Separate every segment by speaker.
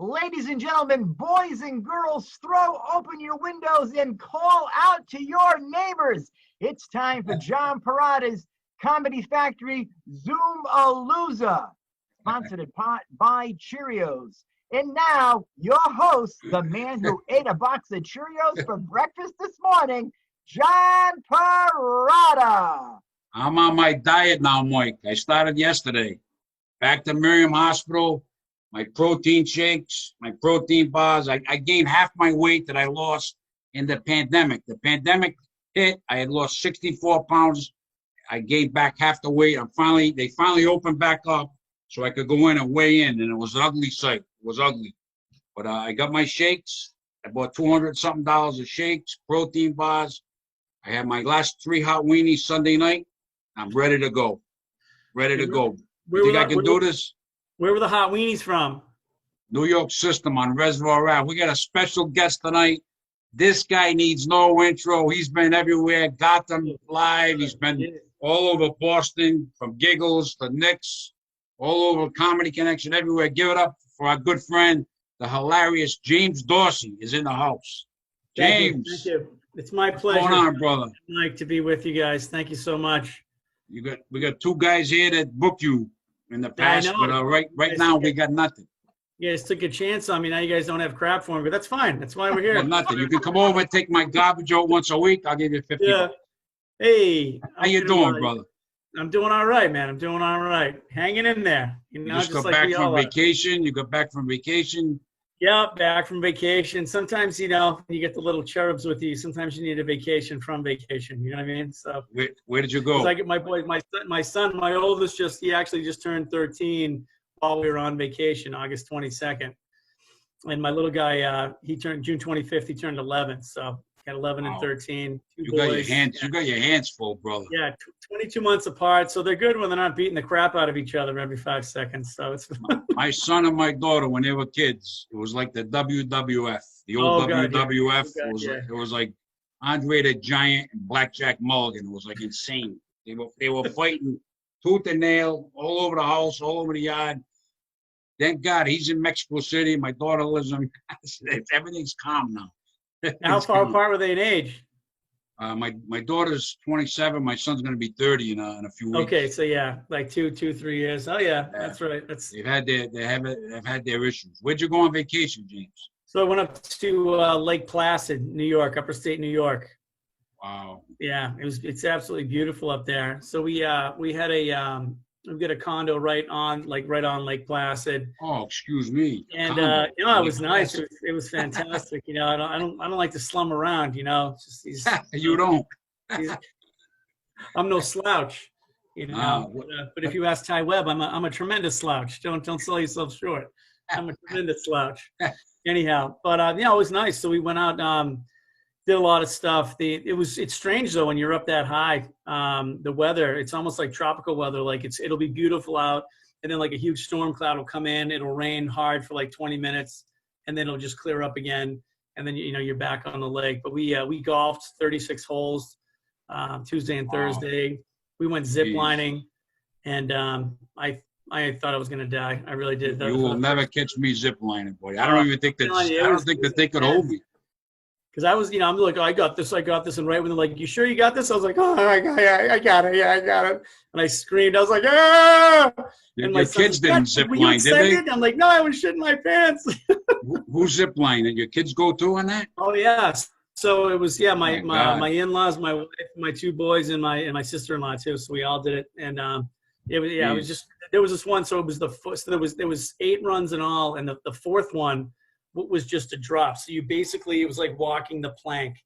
Speaker 1: Ladies and gentlemen, boys and girls, throw open your windows and call out to your neighbors. It's time for John Perrotta's Comedy Factory Zoom-A-Loozah, sponsored by Cheerios. And now, your host, the man who ate a box of Cheerios for breakfast this morning, John Perrotta.
Speaker 2: I'm on my diet now, Mike. I started yesterday. Back to Miriam Hospital, my protein shakes, my protein bars. I gained half my weight that I lost in the pandemic. The pandemic hit. I had lost 64 pounds. I gained back half the weight. They finally opened back up so I could go in and weigh in, and it was an ugly sight. It was ugly. But I got my shakes. I bought $200-something of shakes, protein bars. I had my last 3 hot weenies Sunday night. I'm ready to go. Ready to go. You think I can do this?
Speaker 3: Where were the hot weenies from?
Speaker 2: New York System on Reservoir Ave. We got a special guest tonight. This guy needs no intro. He's been everywhere. Gotham Live. He's been all over Boston, from Giggles to Knicks, all over Comedy Connection, everywhere. Give it up for our good friend, the hilarious James Dorsey is in the house. James.
Speaker 3: Thank you. It's my pleasure.
Speaker 2: What's going on, brother?
Speaker 3: Mike, to be with you guys. Thank you so much.
Speaker 2: We got 2 guys here that booked you in the past, but right now we got nothing.
Speaker 3: You guys took a chance on me. Now you guys don't have crap for me, but that's fine. That's why we're here.
Speaker 2: Well, nothing. You can come over and take my garbage out once a week. I'll give you 50 bucks.
Speaker 3: Hey.
Speaker 2: How you doing, brother?
Speaker 3: I'm doing all right, man. I'm doing all right. Hanging in there.
Speaker 2: You just got back from vacation. You got back from vacation.
Speaker 3: Yeah, back from vacation. Sometimes, you get the little cherubs with you. Sometimes you need a vacation from vacation. You know what I mean? So
Speaker 2: where did you go?
Speaker 3: I get my oldest, he actually just turned 13 while we were on vacation, August 22nd. And my little guy, he turned June 25th. He turned 11. So got 11 and 13.
Speaker 2: You got your hands full, brother.
Speaker 3: Yeah, 22 months apart. So they're good when they're not beating the crap out of each other every 5 seconds. So it's
Speaker 2: my son and my daughter, when they were kids, it was like the WWF, the old WWF. Yeah. It was like Andre the Giant and Blackjack Mulligan. It was like insane. They were fighting tooth and nail all over the house, all over the yard. Thank God he's in Mexico City. My daughter lives in. Everything's calm now.
Speaker 3: How far apart were they in age?
Speaker 2: My daughter's 27. My son's going to be 30 in a few weeks.
Speaker 3: Okay, so yeah, like 2, 3 years. Oh yeah, that's right.
Speaker 2: They've had their issues. Where'd you go on vacation, James?
Speaker 3: So I went up to Lake Placid, New York, upper state New York.
Speaker 2: Wow.
Speaker 3: Yeah, it's absolutely beautiful up there. So we had we got a condo right on Lake Placid.
Speaker 2: Oh, excuse me.
Speaker 3: And it was nice. It was fantastic. I don't like to slum around. Just these.
Speaker 2: You don't.
Speaker 3: I'm no slouch. But if you ask Ty Webb, I'm a tremendous slouch. Don't sell yourself short. I'm a tremendous slouch. Anyhow, but it was nice. So we went out. Did a lot of stuff. It's strange though when you're up that high. The weather, it's almost like tropical weather. Like it'll be beautiful out, and then like a huge storm cloud will come in. It'll rain hard for like 20 minutes, and then it'll just clear up again. And then you're back on the lake. But we golfed 36 holes Tuesday and Thursday. We went zip lining, and I thought I was gonna die. I really did.
Speaker 2: You will never catch me zip lining, boy. I don't even think that. I don't think that they could hold me.
Speaker 3: Because I was, I'm like, oh, I got this. And right when they're like, you sure you got this? I was like, oh, I got it. Yeah, I got it. And I screamed. I was like, ah! And
Speaker 2: your kids didn't zip line, did they?
Speaker 3: I'm like, no, I was shitting my pants.
Speaker 2: Who zip line? And your kids go too on that?
Speaker 3: Oh, yeah. So it was, my in-laws, my wife, my 2 boys, and my sister-in-law too. So we all did it. And it was just, there was this one. So it was there was 8 runs in all. And the 4th one was just a drop. So it was like walking the plank,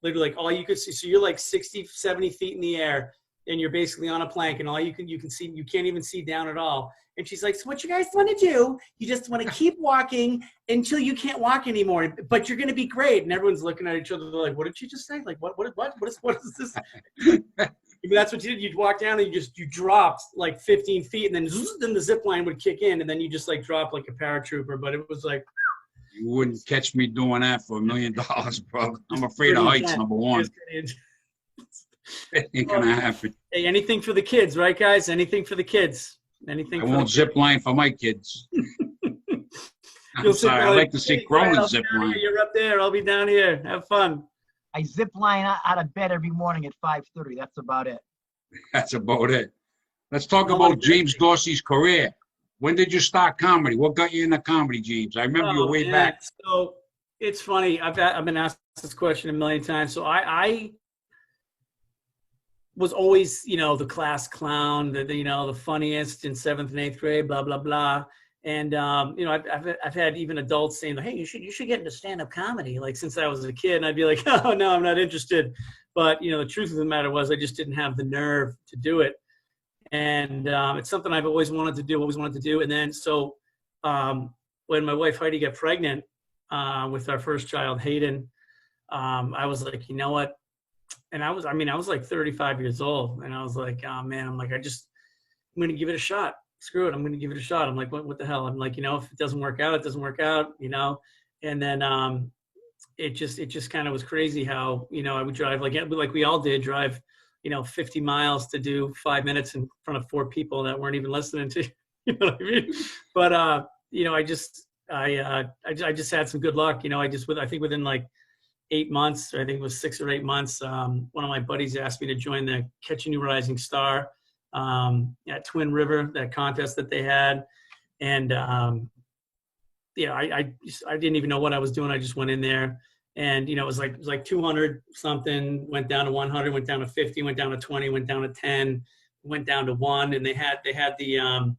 Speaker 3: literally like all you could see. So you're like 60, 70 feet in the air and you're basically on a plank and all you can see, you can't even see down at all. And she's like, so what you guys want to do? You just want to keep walking until you can't walk anymore, but you're going to be great. And everyone's looking at each other. They're like, what did she just say? Like, what is this? That's what you did. You'd walk down and you dropped like 15 feet and then the zip line would kick in and then you just like drop like a paratrooper. But it was like,
Speaker 2: you wouldn't catch me doing that for $1 million, bro. I'm afraid of heights, number one. It ain't gonna happen.
Speaker 3: Hey, anything for the kids, right, guys? Anything for the kids. I won't
Speaker 2: zip line for my kids. I'm sorry. I'd like to see Cronin zip line.
Speaker 3: You're up there. I'll be down here. Have fun.
Speaker 1: I zip line out of bed every morning at 5:30. That's about it.
Speaker 2: That's about it. Let's talk about James Dorsey's career. When did you start comedy? What got you into comedy, James? I remember you way back.
Speaker 3: So it's funny. I've been asked this question a million times. So I was always, the class clown, the funniest in 7th and 8th grade, blah, blah, blah. And, I've had even adults saying, hey, you should get into stand-up comedy, like since I was a kid. And I'd be like, oh, no, I'm not interested. But, the truth of the matter was I just didn't have the nerve to do it. And it's something I've always wanted to do. And then so when my wife Heidi got pregnant with our first child, Hayden, I was like, you know what? And I was like 35 years old. And I was like, oh, man, I'm going to give it a shot. Screw it. I'm going to give it a shot. I'm like, what the hell? I'm like, if it doesn't work out, it doesn't work out, And then it just kind of was crazy how, I would drive like we all did, drive 50 miles to do 5 minutes in front of 4 people that weren't even listening to, you know what I mean? But, I just had some good luck. I think within like 8 months, I think it was 6 or 8 months, one of my buddies asked me to join the Catch a New Rising Star at Twin River, that contest that they had. And, I didn't even know what I was doing. I just went in there. And, it was like 200 something, went down to 100, went down to 50, went down to 20, went down to 10, went down to 1. And they had the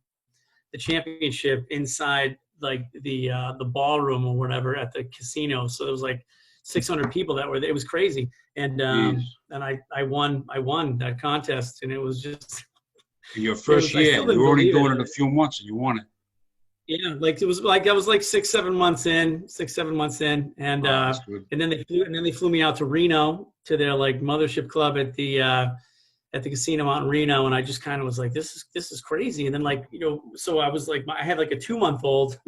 Speaker 3: championship inside like the ballroom or whatever at the casino. So there was like 600 people that were there. It was crazy. And I won that contest, and it was just.
Speaker 2: In your first year, you were only doing it a few months and you won it.
Speaker 3: Yeah, like it was like I was like 6-7 months in, and and then they flew me out to Reno to their like mothership club at the casino out in Reno, and I just kind of was like, this is crazy. And then so I was like, I had like a 2-month-old,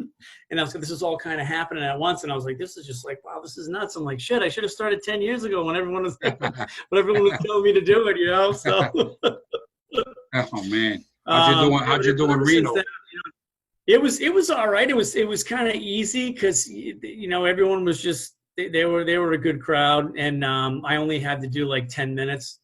Speaker 3: and I was like, this is all kind of happening at once, and I was like, this is just like, wow, this is nuts. I'm like, shit, I should have started 10 years ago when everyone was telling me to do it, So.
Speaker 2: Oh man, how'd you do in Reno?
Speaker 3: It was all right. It was kind of easy because everyone was just they were a good crowd, and I only had to do like 10 minutes.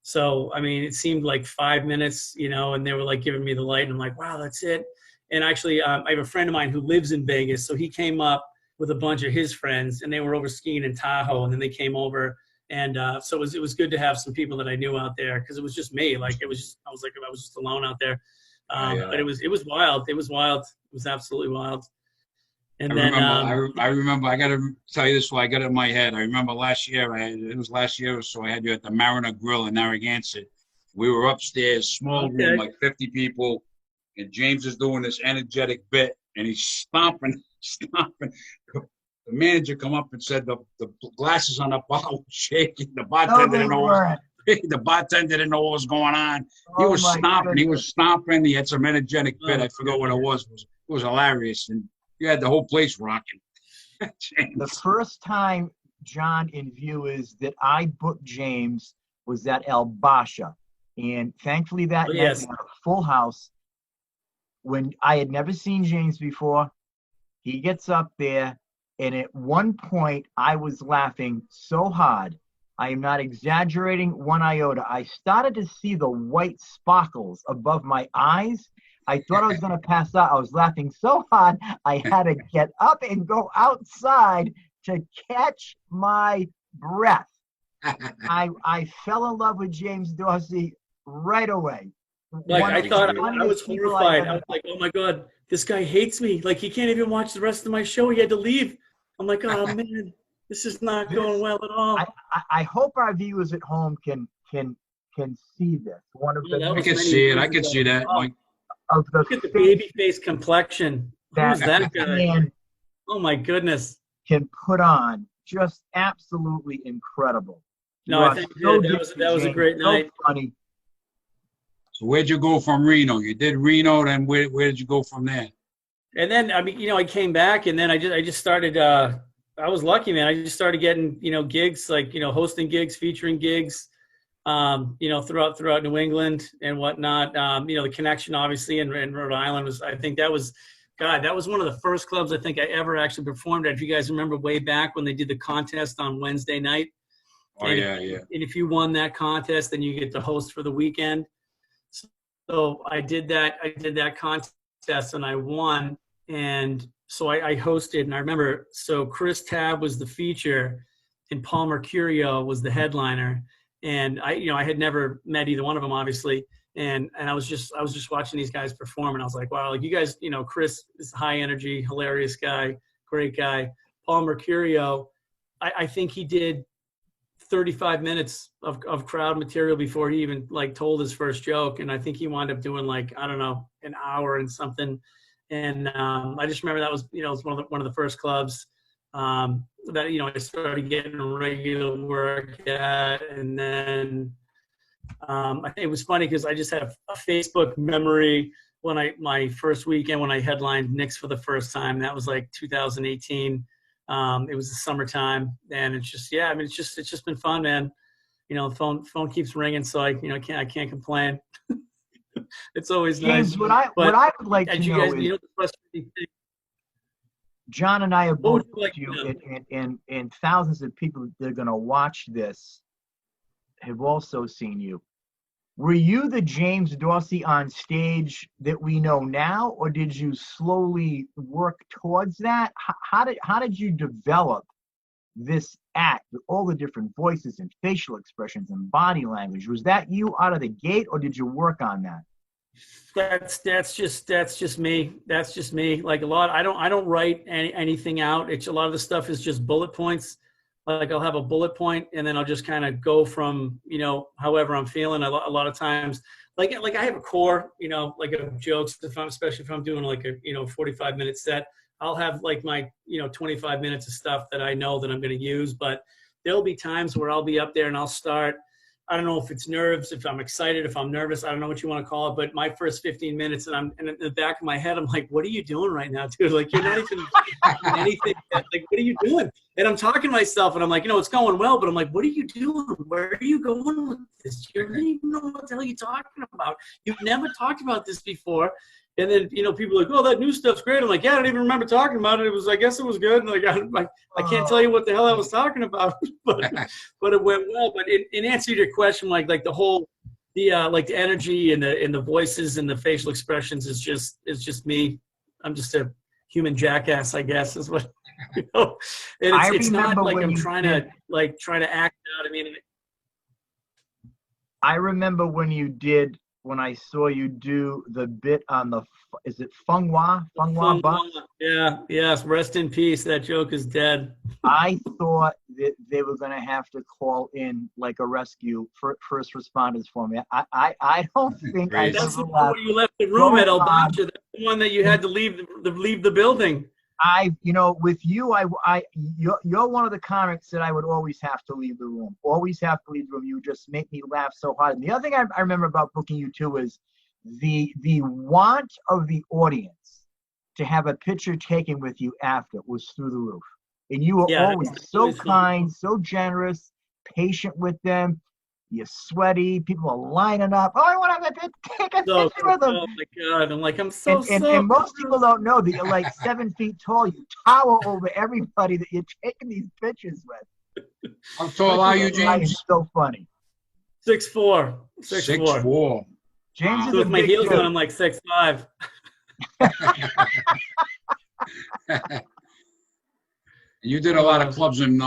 Speaker 3: So I mean, it seemed like 5 minutes, and they were like giving me the light, and I'm like, wow, that's it. And actually, I have a friend of mine who lives in Vegas, so he came up with a bunch of his friends, and they were over skiing in Tahoe, and then they came over. And so it was good to have some people that I knew out there, because it was just me. Like I was just alone out there. But it was wild. It was wild. It was absolutely wild. And
Speaker 2: I remember. I got to tell you this. I got it in my head. I remember last year. It was last year or so. I had you at the Mariner Grill in Narragansett. We were upstairs, small room, like 50 people, and James is doing this energetic bit, and he's stomping. The manager come up and said the glasses on the bar were shaking. The bartender didn't know what was going on. He was stomping. He was stomping. He had some energetic bit. I forgot what it was. It was hilarious, and you had the whole place rocking.
Speaker 1: The first time, John, in view is that I booked James was at El Basha, and thankfully that night we had a full house. When I had never seen James before, he gets up there. And at one point, I was laughing so hard. I am not exaggerating one iota. I started to see the white sparkles above my eyes. I thought I was going to pass out. I was laughing so hard, I had to get up and go outside to catch my breath. I fell in love with James Dorsey right away.
Speaker 3: Like I thought, I was horrified. I was like, oh my God, this guy hates me. Like he can't even watch the rest of my show. He had to leave. I'm like, oh man, this is not going well at all.
Speaker 1: I hope our viewers at home can see this. One of the
Speaker 2: I can see it. I can see that.
Speaker 3: Look at the baby face complexion. Who's that guy? Oh my goodness.
Speaker 1: Can put on just absolutely incredible.
Speaker 3: No, I think that was a great night.
Speaker 1: So funny.
Speaker 2: So where'd you go from Reno? You did Reno, then where did you go from there?
Speaker 3: And then, I mean, I came back, and then I just started, I was lucky, man. I just started getting, gigs, like, hosting gigs, featuring gigs, throughout New England and whatnot. The connection, obviously, in Rhode Island I think that was God, that was one of the first clubs I think I ever actually performed at. If you guys remember way back when they did the contest on Wednesday night.
Speaker 2: Oh,
Speaker 3: and
Speaker 2: yeah.
Speaker 3: And if you won that contest, then you get to host for the weekend. So I did that contest and I won. And so I hosted, and I remember, so Chris Tabb was the feature and Paul Mercurio was the headliner. And I had never met either one of them, obviously. And I was just watching these guys perform, and I was like, wow, like you guys, Chris is high energy, hilarious guy, great guy. Paul Mercurio, I think he did 35 minutes of crowd material before he even like told his first joke. And I think he wound up doing like, I don't know, an hour and something. And I just remember that was, it was one of the first clubs that, I started getting regular work at. And then I think it was funny because I just had a Facebook memory when my first weekend when I headlined Knicks for the first time. That was like 2018. It was the summertime, and it's just, it's just been fun, man. The phone keeps ringing, so I can't complain. It's always
Speaker 1: James,
Speaker 3: nice.
Speaker 1: What I would like to
Speaker 3: you
Speaker 1: know
Speaker 3: guys,
Speaker 1: is,
Speaker 3: the frustrating thing.
Speaker 1: John and I have both
Speaker 3: like
Speaker 1: you, and thousands of people that are going to watch this have also seen you. Were you the James Dorsey on stage that we know now, or did you slowly work towards that? How did you develop this act with all the different voices and facial expressions and body language? Was that you out of the gate, or did you work on that?
Speaker 3: That's just me. That's just me. Like a lot, I don't write anything out. It's a lot of the stuff is just bullet points. Like I'll have a bullet point and then I'll just kind of go from, however I'm feeling. A lot of times, like I have a core, like of jokes, especially if I'm doing like a, 45-minute set, I'll have like my, 25 minutes of stuff that I know that I'm going to use. But there'll be times where I'll be up there and I'll start, I don't know if it's nerves, if I'm excited, if I'm nervous, I don't know what you want to call it, but my first 15 minutes and in the back of my head, I'm like, what are you doing right now, dude? Like, you're not even anything. Like, what are you doing? And I'm talking to myself and I'm like, it's going well, but I'm like, what are you doing? Where are you going with this? You don't even know what the hell you're talking about. You've never talked about this before. And then, people are like, oh, that new stuff's great. I'm like, yeah, I don't even remember talking about it. I guess it was good. And like, I can't tell you what the hell I was talking about, but it went well. But in answer to your question, like the whole, the energy and the voices and the facial expressions is just me. I'm just a human jackass, I guess, is what, And it's not like I'm trying to act out. I mean,
Speaker 1: I remember when I saw you do the bit on is it Fung Hua Bucks?
Speaker 3: Yeah, yes. Rest in peace. That joke is dead.
Speaker 1: I thought that they were going to have to call in like a rescue for first responders for me. I don't think I
Speaker 3: That's the one where you left the room at El Bacha. That's the one that you had to leave the building.
Speaker 1: With you, you're one of the comics that I would always have to leave the room. Always have to leave the room. You just make me laugh so hard. And the other thing I remember about booking you too is the want of the audience to have a picture taken with you after was through the roof. And you were always so kind, so generous, patient with them. You're sweaty. People are lining up. Oh, I want to take a picture with them.
Speaker 3: Oh my God! I'm like, I'm so
Speaker 1: and most people don't know that you're like 7 feet tall. You tower over everybody that you're taking these pictures with.
Speaker 2: How tall are you, James?
Speaker 1: It's so funny.
Speaker 3: 6'4".
Speaker 2: 6'4".
Speaker 1: James is
Speaker 3: with my heels on, I'm like 6'5".
Speaker 2: You did a lot of clubs in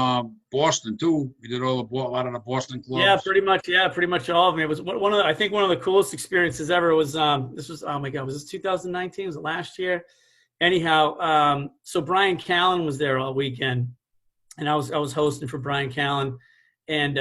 Speaker 2: Boston too. You did a lot of the Boston clubs.
Speaker 3: Yeah, pretty much all of them. It was one of the coolest experiences ever was this was, oh my God, was this 2019? Was it last year? Anyhow, so Brian Callen was there all weekend, and I was hosting for Brian Callen, and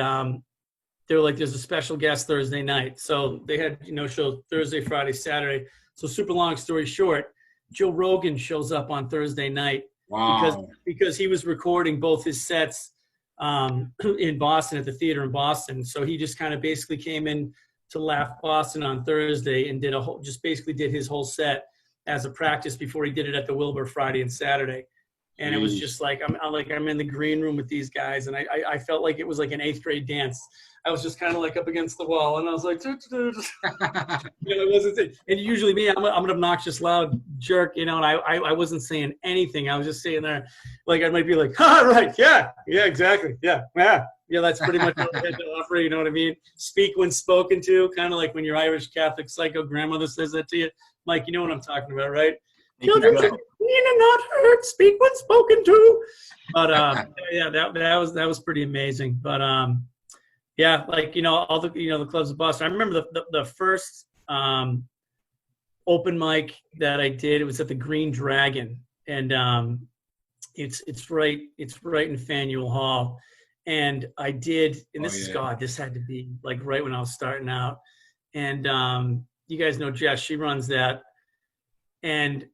Speaker 3: they were like, there's a special guest Thursday night. So they had shows Thursday, Friday, Saturday. So super long story short, Joe Rogan shows up on Thursday night.
Speaker 2: Wow.
Speaker 3: Because he was recording both his sets in Boston at the theater in Boston. So he just kind of basically came in to Laugh Boston on Thursday and did his whole set as a practice before he did it at the Wilbur Friday and Saturday. And it was just like I'm in the green room with these guys, and I felt like it was like an 8th grade dance. I was just kind of like up against the wall, and I was like, it wasn't. And usually me, I'm an obnoxious, loud jerk, and I wasn't saying anything. I was just sitting there, like I might be like, right, yeah, exactly, yeah, that's pretty much what I had to offer. You know what I mean? Speak when spoken to, kind of like when your Irish Catholic psycho grandmother says that to you. Mike, you know what I'm talking about, right? Children should be seen and not heard. Speak when spoken to. But yeah, that was pretty amazing. But yeah, like all the the clubs of Boston. I remember the first open mic that I did. It was at the Green Dragon, and it's right in Faneuil Hall. And I did, and this this had to be like right when I was starting out. And you guys know Jess, she runs that. And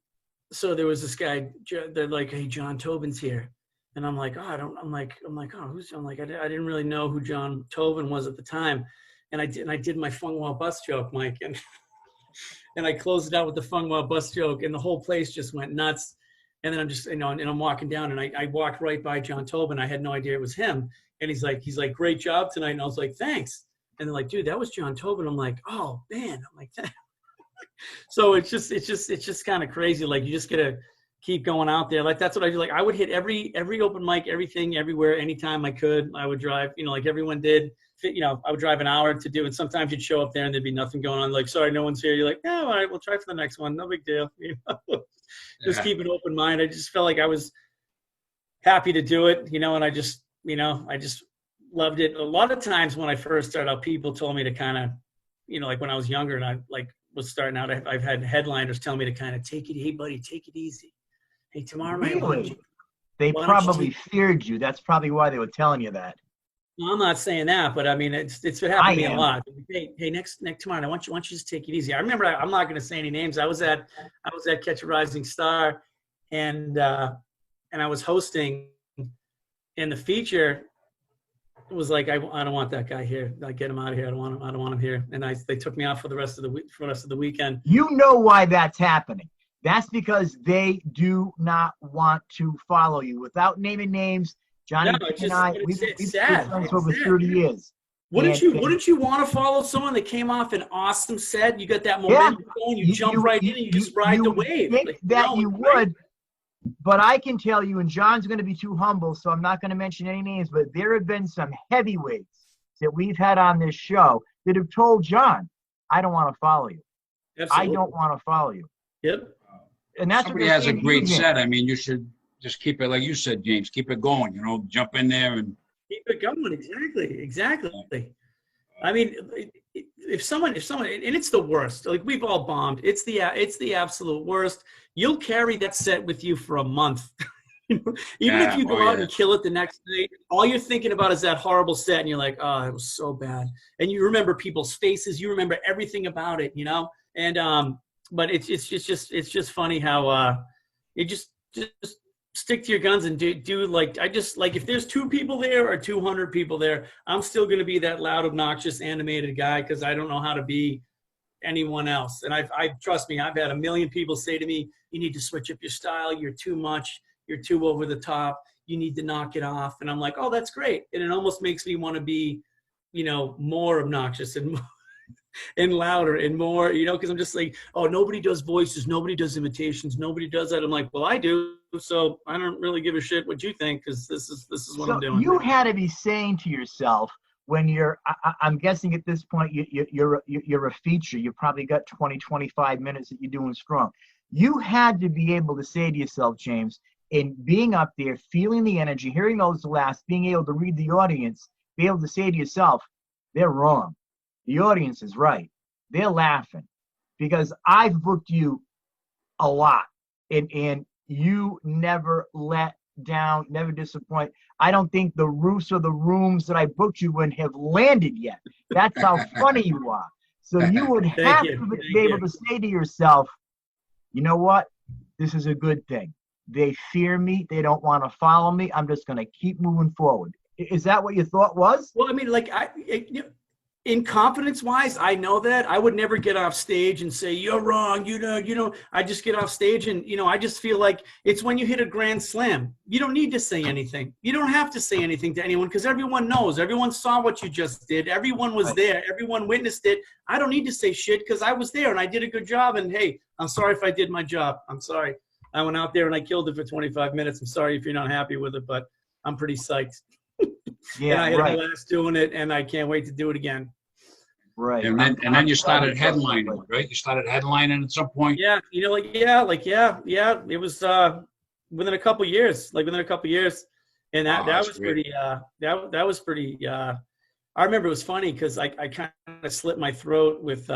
Speaker 3: so there was this guy, they're like, hey, John Tobin's here. And I'm like, I didn't really know who John Tobin was at the time. And I did my Fungwell bus joke, Mike. And I closed it out with the Fungwell bus joke, and the whole place just went nuts. And then I'm just, and I'm walking down, and I walked right by John Tobin. I had no idea it was him. And he's like, great job tonight. And I was like, thanks. And they're like, dude, that was John Tobin. I'm like, oh man. I'm like, that. So it's just kind of crazy. Like, you just gotta keep going out there. Like, that's what I do. Like, I would hit every open mic, everything, everywhere, anytime I could. I would drive, like everyone did. I would drive an hour to do, and sometimes you'd show up there and there'd be nothing going on. Like, sorry, no one's here. You're like, oh, all right, we'll try for the next one. No big deal. Just keep an open mind. I just felt like I was happy to do it, and I just loved it. A lot of times when I first started out, people told me to kind of, like when I was younger and I was starting out, I've had headliners tell me to kind of take it, hey buddy, take it easy. Hey, tomorrow night.
Speaker 1: Really? They probably feared you. That's probably why they were telling you that.
Speaker 3: No, I'm not saying that, but I mean, it's happened to me a lot. Hey, next tomorrow, I want you to just take it easy. I remember, I'm not going to say any names. I was at Catch a Rising Star, and I was hosting, and the feature was like, I don't want that guy here. Like, get him out of here. I don't want him here. And they took me out for the rest of the weekend.
Speaker 1: You know why that's happening? That's because they do not want to follow you. Without naming names, Johnny and I, we've been friends for over 30 years.
Speaker 3: Wouldn't you want to follow someone that came off an awesome set? You got that momentum going, you jump right in and you just ride the wave.
Speaker 1: You would, but I can tell you, and John's going to be too humble, so I'm not going to mention any names, but there have been some heavyweights that we've had on this show that have told John, I don't want to follow you. Absolutely. I don't want to follow you.
Speaker 3: Yep.
Speaker 2: And that's somebody has a great set. I mean, you should just keep it, like you said, James, keep it going, jump in there and
Speaker 3: keep it going. Exactly. I mean, if someone, and it's the worst, like we've all bombed. It's the absolute worst. You'll carry that set with you for a month. Even if you go out and kill it the next day, all you're thinking about is that horrible set, and you're like, oh, it was so bad. And you remember people's faces, you remember everything about it, And but it's just funny how you just stick to your guns and do like, if there's 2 people there or 200 people there, I'm still going to be that loud, obnoxious, animated guy, because I don't know how to be anyone else. And I trust me, I've had a million people say to me, you need to switch up your style. You're too much. You're too over the top. You need to knock it off. And I'm like, oh, that's great. And it almost makes me want to be, more obnoxious and louder and more, because I'm just like, oh, nobody does voices, nobody does imitations, nobody does that. I'm like, well, I do, so I don't really give a shit what you think, because this is what I'm doing.
Speaker 1: You had to be saying to yourself when you're, I'm guessing at this point you're a feature. You probably got 20, 25 minutes that you're doing strong. You had to be able to say to yourself, James, in being up there, feeling the energy, hearing those laughs, being able to read the audience, be able to say to yourself, they're wrong. The audience is right. They're laughing. Because I've booked you a lot, and you never let down, never disappoint. I don't think the roofs or the rooms that I booked you in have landed yet. That's how funny you are. So you would have to be able to say to yourself, you know what? This is a good thing. They fear me. They don't want to follow me. I'm just going to keep moving forward. Is that what your thought was?
Speaker 3: Well, I mean, like, in confidence wise, I know that I would never get off stage and say, you're wrong. You know, I just get off stage and, I just feel like it's when you hit a grand slam, you don't need to say anything. You don't have to say anything to anyone because everyone knows, everyone saw what you just did. Everyone was there. Everyone witnessed it. I don't need to say shit because I was there and I did a good job. And hey, I'm sorry if I did my job. I'm sorry. I went out there and I killed it for 25 minutes. I'm sorry if you're not happy with it, but I'm pretty psyched.
Speaker 1: Yeah,
Speaker 3: and I had a blast doing it and I can't wait to do it again.
Speaker 1: Right.
Speaker 2: And then you started headlining, right? You started headlining at some point.
Speaker 3: Yeah. It was within a couple years, and that was great. Pretty. That was pretty. I remember it was funny because I kind of slit my throat with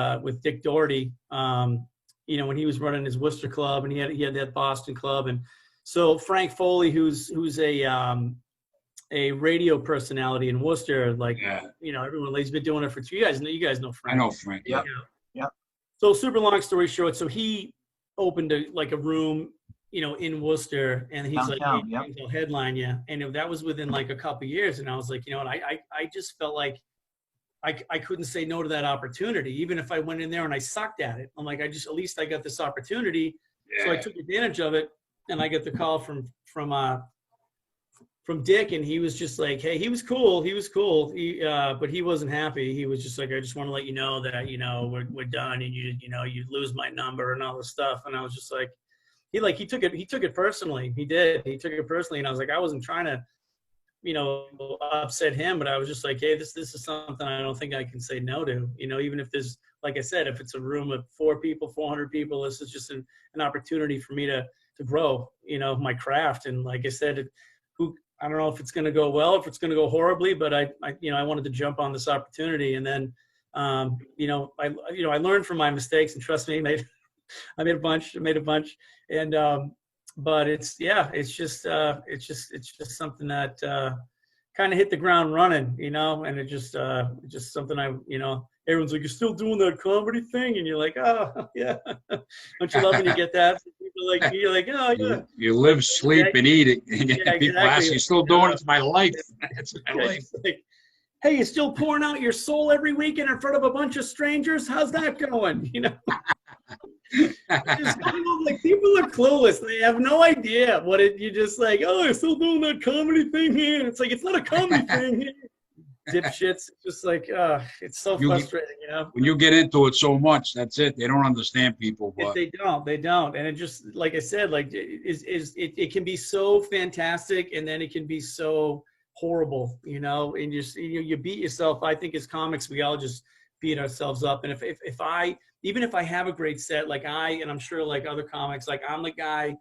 Speaker 3: Dick Doherty. When he was running his Worcester club and he had that Boston club, and so Frank Foley, who's a radio personality in Worcester, everyone, he's been doing it for 2 years. You guys know Frank.
Speaker 2: I know Frank. Yeah.
Speaker 3: So super long story short, so he opened a room, in Worcester, and he's
Speaker 1: downtown,
Speaker 3: like, hey, I'll headline you. And that was within a couple of years. And I was like, I just felt like I couldn't say no to that opportunity, even if I went in there and I sucked at it. I'm like, at least I got this opportunity. Yeah. So I took advantage of it, and I got the call from Dick, and he was just like, hey, he was cool. But he wasn't happy. He was just like, I just want to let you know that, we're done, and you lose my number and all this stuff. And I was just like, he took it personally. He did. He took it personally. And I was like, I wasn't trying to, upset him, but I was just like, hey, this is something I don't think I can say no to, even if there's, like I said, if it's a room of 400 people, this is just an opportunity for me to grow, my craft. And like I said, I don't know if it's going to go well, if it's going to go horribly, but I wanted to jump on this opportunity. And then, I learned from my mistakes, and trust me, I made a bunch. And, but it's just something that, kind of hit the ground running, and it just something everyone's like, you're still doing that comedy thing. And you're like, oh yeah. Don't you love when you get that? You're like, oh yeah.
Speaker 2: You live, sleep, and eat it. And people ask, you're still doing it? It's my life. It's my life.
Speaker 3: Like, hey, you're still pouring out your soul every weekend in front of a bunch of strangers? How's that going? Just, people are clueless. They have no idea what you're just like, oh, you're still doing that comedy thing here. It's like, it's not a comedy thing here. Dipshits. It's just like, it's so frustrating,
Speaker 2: When you get into it so much, that's it. They don't understand people. But
Speaker 3: they don't. And it just, like I said, it can be so fantastic, and then it can be so horrible, and just, you beat yourself. I think as comics, we all just beat ourselves up. And even if I have a great set, and I'm sure other comics, I'm the guy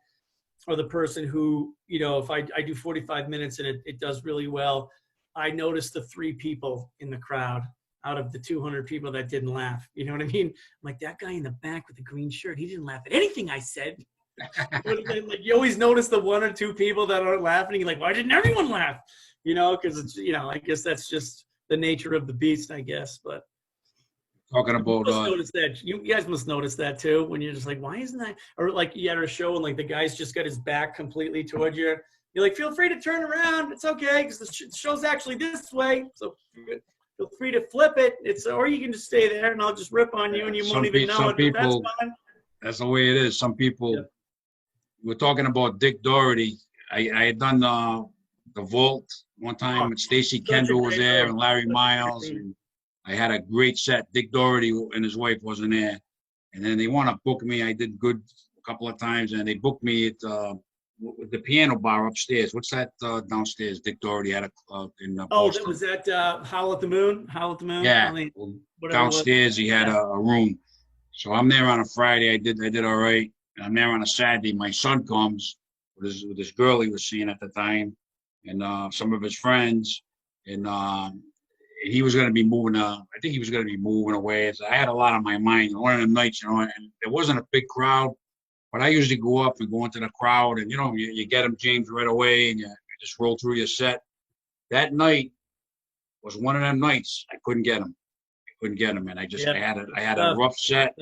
Speaker 3: or the person who, if I do 45 minutes and it does really well, I notice the 3 people in the crowd out of the 200 people that didn't laugh. You know what I mean? I'm like, that guy in the back with the green shirt, he didn't laugh at anything I said. You always notice the 1 or 2 people that aren't laughing. You're like, why didn't everyone laugh? Because it's, I guess that's just the nature of the beast, I guess. But
Speaker 2: talking about
Speaker 3: you guys must notice that too, when you're just like, why isn't that? Or you had a show and the guy's just got his back completely toward you. You're like, feel free to turn around. It's okay, because the show's actually this way. So feel free to flip it. Or you can just stay there and I'll just rip on you and you won't even know it. People, that's fine.
Speaker 2: That's the way it is. Some people, we're talking about Dick Doherty. I had done the Vault one time with Stacey Kendall was there and Larry Miles. And I had a great set. Dick Doherty and his wife wasn't there. And then they want to book me. I did good a couple of times, and they booked me at the piano bar upstairs. What's that downstairs? Dick Doherty had in Boston.
Speaker 3: That was at Howl at the Moon? Howl at the Moon?
Speaker 2: Yeah. Downstairs he had a room. So I'm there on a Friday. I did all right. And I'm there on a Saturday. My son comes with this girl he was seeing at the time, and some of his friends, and he was going to be moving. I think he was going to be moving away. So I had a lot on my mind. One of the nights, and there wasn't a big crowd, but I usually go up and go into the crowd, and you get them, James, right away, and you just roll through your set. That night was one of them nights I couldn't get him. And I had a rough set,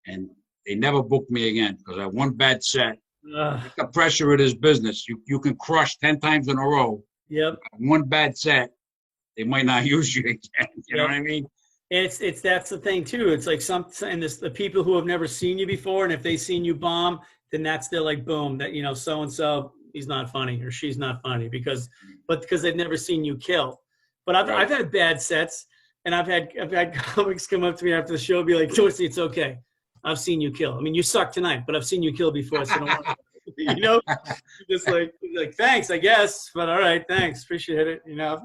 Speaker 2: and they never booked me again because I had one bad set. The pressure of this business, you can crush 10 times in a row.
Speaker 3: Yep.
Speaker 2: One bad set, they might not use you again. You know what I mean?
Speaker 3: That's the thing too. It's like the people who have never seen you before, and if they seen you bomb, then they're like, boom, that, so and so, he's not funny or she's not funny because they've never seen you kill. But I've had bad sets, and I've had comics come up to me after the show and be like, Dorsey, it's okay, I've seen you kill. I mean, you suck tonight, but I've seen you kill before, so don't worry. Just like thanks, I guess, but all right, thanks, appreciate it.
Speaker 2: You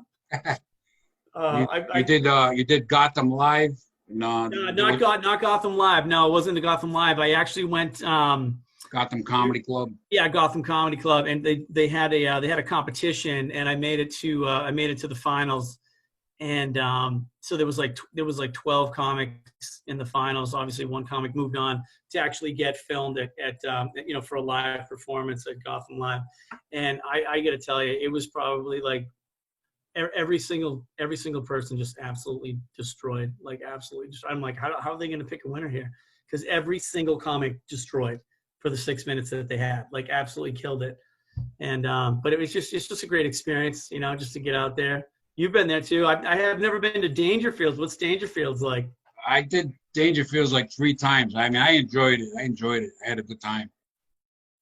Speaker 2: did Gotham Live? No,
Speaker 3: not Gotham Live. No, it wasn't the Gotham Live. I actually went
Speaker 2: Gotham Comedy Club.
Speaker 3: Yeah, Gotham Comedy Club, and they had a competition, and I made it to the finals, and so there was like 12 comics in the finals. Obviously, one comic moved on to actually get filmed at for a live performance at Gotham Live, and I got to tell you, it was probably like every single person just absolutely destroyed, like absolutely. I'm like, how are they going to pick a winner here? Because every single comic destroyed for the 6 minutes that they had, like absolutely killed it. And but it's just a great experience, just to get out there. You've been there too. I have never been to Dangerfields. What's Dangerfields like?
Speaker 2: I did Dangerfields like 3 times. I mean, I enjoyed it. I had a good time.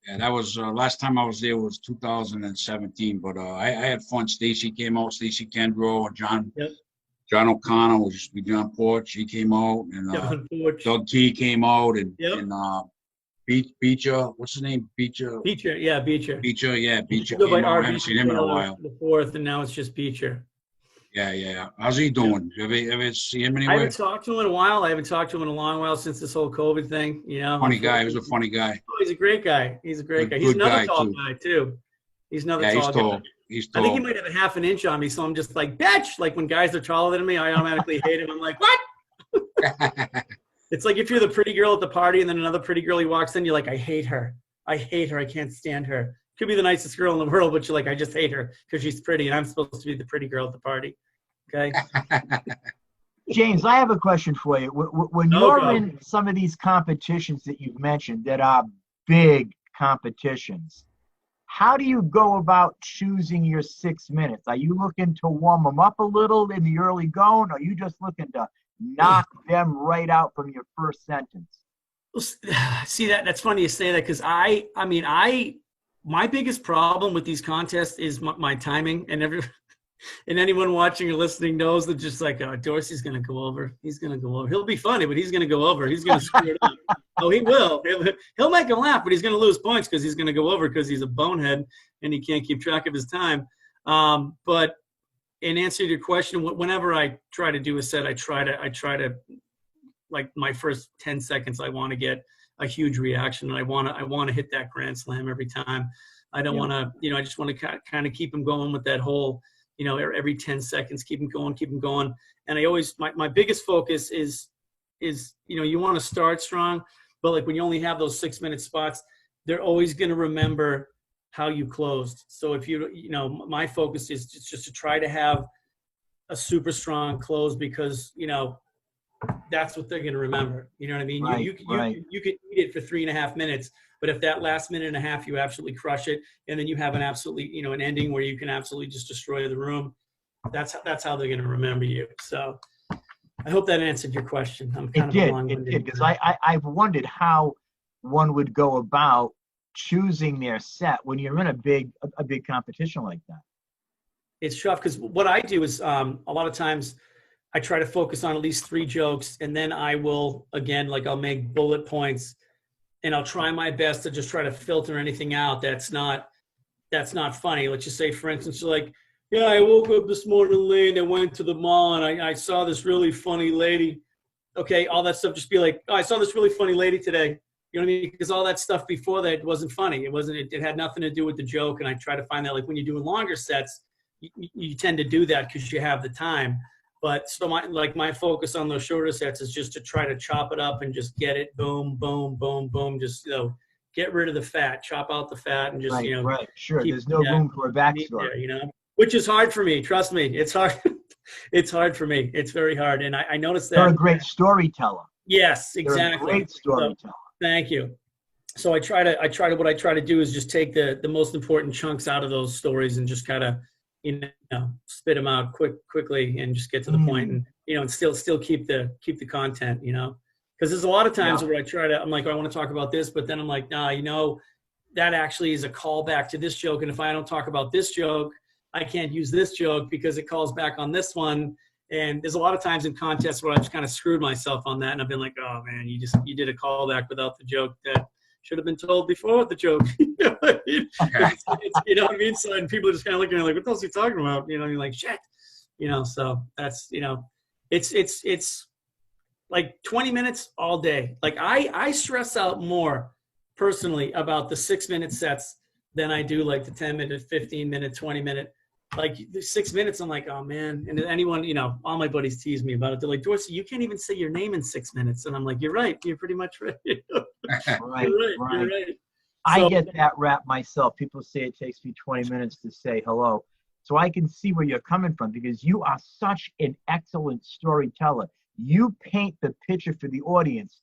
Speaker 2: Yeah, that was last time I was there was 2017. But I had fun. Stacy came out. Stacy Kendrow, John O'Connor, which used to be John Porch. He came out, and Doug T came out, and Beecher, what's his name? Beecher.
Speaker 3: Yeah, Beecher.
Speaker 2: Beecher came out. I haven't seen him in a while.
Speaker 3: The 4th, and now it's just Beecher.
Speaker 2: Yeah. How's he doing? Have you ever see him anywhere?
Speaker 3: I haven't talked to him in a while. I haven't talked to him in a long while since this whole COVID thing.
Speaker 2: Funny guy. He was a funny guy.
Speaker 3: Oh, he's a great guy. He's a great guy. He's another tall guy too. He's another tall guy.
Speaker 2: He's tall.
Speaker 3: I think he might have a half an inch on me, so I'm just like, bitch. Like when guys are taller than me, I automatically hate him. I'm like, what? It's like if you're the pretty girl at the party and then another pretty girl walks in, you're like, I hate her. I can't stand her. Could be the nicest girl in the world, but you're like, I just hate her because she's pretty and I'm supposed to be the pretty girl at the party. Okay.
Speaker 1: James, I have a question for you. When you're in some of these competitions that you've mentioned that are big competitions, how do you go about choosing your 6 minutes? Are you looking to warm them up a little in the early going, or are you just looking to knock them right out from your first sentence?
Speaker 3: See, that's funny you say that, because my biggest problem with these contests is my timing, and anyone watching or listening knows that just like, Dorsey's going to go over. He's going to go over. He'll be funny, but he's going to go over. He's going to screw it up. Oh, he will. He'll make him laugh, but he's going to lose points because he's going to go over because he's a bonehead and he can't keep track of his time. But in answer to your question, whenever I try to do a set, I try to like my first 10 seconds, I want to get a huge reaction, and I want to hit that grand slam every time. I don't want to, I just want to kind of keep him going with that whole, every 10 seconds, keep him going. And I always, my biggest focus is, you want to start strong, but like when you only have those 6 minute spots, they're always going to remember how you closed. So if my focus is just to try to have a super strong close, because, that's what they're going to remember. You know what I mean?
Speaker 1: Right,
Speaker 3: you can eat it for 3.5 minutes, but if that last minute and a half, you absolutely crush it, and then you have an absolutely, an ending where you can absolutely just destroy the room, that's how they're going to remember you. So I hope that answered your question.
Speaker 1: It did, because I've wondered how one would go about choosing their set when you're in a big competition like that.
Speaker 3: It's tough, because what I do is a lot of times I try to focus on at least 3 jokes, and then I will, again, like I'll make bullet points, and I'll try my best to just try to filter anything out that's not funny. Let's just say, for instance, you're like, yeah, I woke up this morning late and I went to the mall and I saw this really funny lady. Okay, all that stuff, just be like, oh, I saw this really funny lady today. You know what I mean? Because all that stuff before that wasn't funny. It had nothing to do with the joke. And I try to find that, like when you're doing longer sets, you tend to do that because you have the time. But so my focus on those shorter sets is just to try to chop it up and just get it, boom, boom, boom, boom. Just, get rid of the fat, chop out the fat, and just,
Speaker 1: Right, sure. There's no room for a backstory.
Speaker 3: There, which is hard for me. Trust me, it's hard. It's hard for me. It's very hard. And I noticed that.
Speaker 1: You're a great storyteller.
Speaker 3: Yes, exactly.
Speaker 1: You're a great storyteller.
Speaker 3: So, thank you. So what I try to do is just take the most important chunks out of those stories and just kind of, spit them out quickly and just get to the point. and still keep the content, because there's a lot of times where I'm like, I want to talk about this, but then I'm like, nah, that actually is a callback to this joke. And if I don't talk about this joke, I can't use this joke because it calls back on this one. And there's a lot of times in contests where I've just kind of screwed myself on that. And I've been like, oh man, you did a callback without the joke that should have been told before the joke. You know what I mean? So, and people are just kind of looking at like, what the hell is he talking about? You're like, shit, so that's, it's like 20 minutes all day. Like I stress out more personally about the 6-minute sets than I do like the 10-minute, 15-minute, 20-minute. Like the 6 minutes, I'm like, oh man. And anyone, all my buddies tease me about it. They're like, Dorsey, you can't even say your name in 6 minutes. And I'm like, you're right. You're pretty much right.
Speaker 1: Right.
Speaker 3: You're right.
Speaker 1: I get that rap myself. People say it takes me 20 minutes to say hello. So I can see where you're coming from because you are such an excellent storyteller. You paint the picture for the audience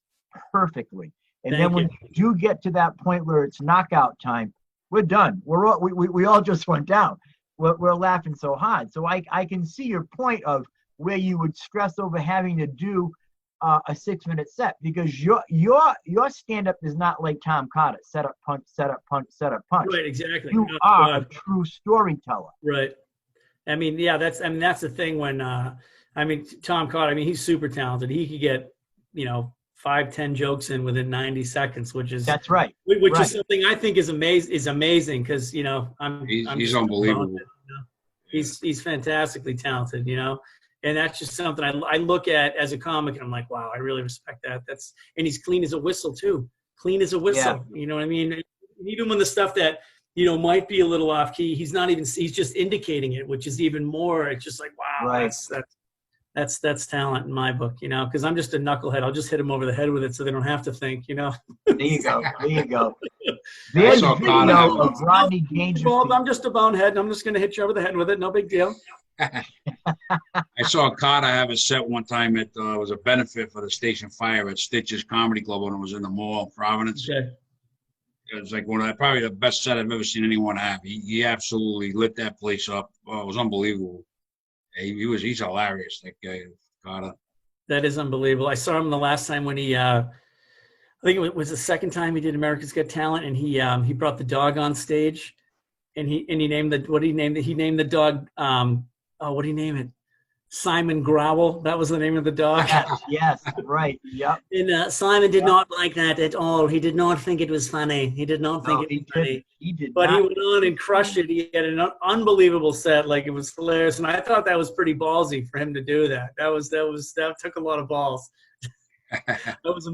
Speaker 1: perfectly. And then when you do get to that point where it's knockout time, we're done. We all just went down. We're laughing so hard. So I can see your point of where you would stress over having to do a 6-minute set because your stand-up is not like Tom Carter, set up, punch, set up, punch, set up, punch.
Speaker 3: Right, exactly.
Speaker 1: You are a true storyteller.
Speaker 3: Right. I mean, yeah, that's the thing when, Tom Carter, he's super talented. He could get, 5-10 jokes in within 90 seconds, which is
Speaker 1: that's right.
Speaker 3: Which is something I think is amazing because he's
Speaker 2: unbelievable.
Speaker 3: He's fantastically talented, and that's just something I look at as a comic and I'm like, wow, I really respect that. And he's clean as a whistle too. Clean as a whistle. Yeah. You know what I mean? Even when the stuff that might be a little off key, he's just indicating it, which is even more. It's just like, wow, right. That's talent in my book, because I'm just a knucklehead. I'll just hit him over the head with it so they don't have to think,
Speaker 1: There you go. There's a video of Rodney Dangerfield.
Speaker 3: I'm just a bonehead, and I'm just going to hit you over the head with it. No big deal.
Speaker 2: I saw Carter have a set one time. It was a benefit for the station fire at Stitch's Comedy Club when it was in the mall, Providence.
Speaker 3: Okay.
Speaker 2: It was like probably the best set I've ever seen anyone have. He absolutely lit that place up. Oh, it was unbelievable. He's hilarious, that guy, Carter.
Speaker 3: That is unbelievable. I saw him the last time when he, I think it was the second time he did America's Got Talent, and he brought the dog on stage, and he named the dog, what did he name it? Simon Growl. That was the name of the dog.
Speaker 1: Yes, right. Yep.
Speaker 3: And Simon did not like that at all. He did not think it was funny. He did not think it was funny.
Speaker 1: He did.
Speaker 3: But he went on and crushed it. He had an unbelievable set. Like, it was hilarious. And I thought that was pretty ballsy for him to do that. That took a lot of balls. I was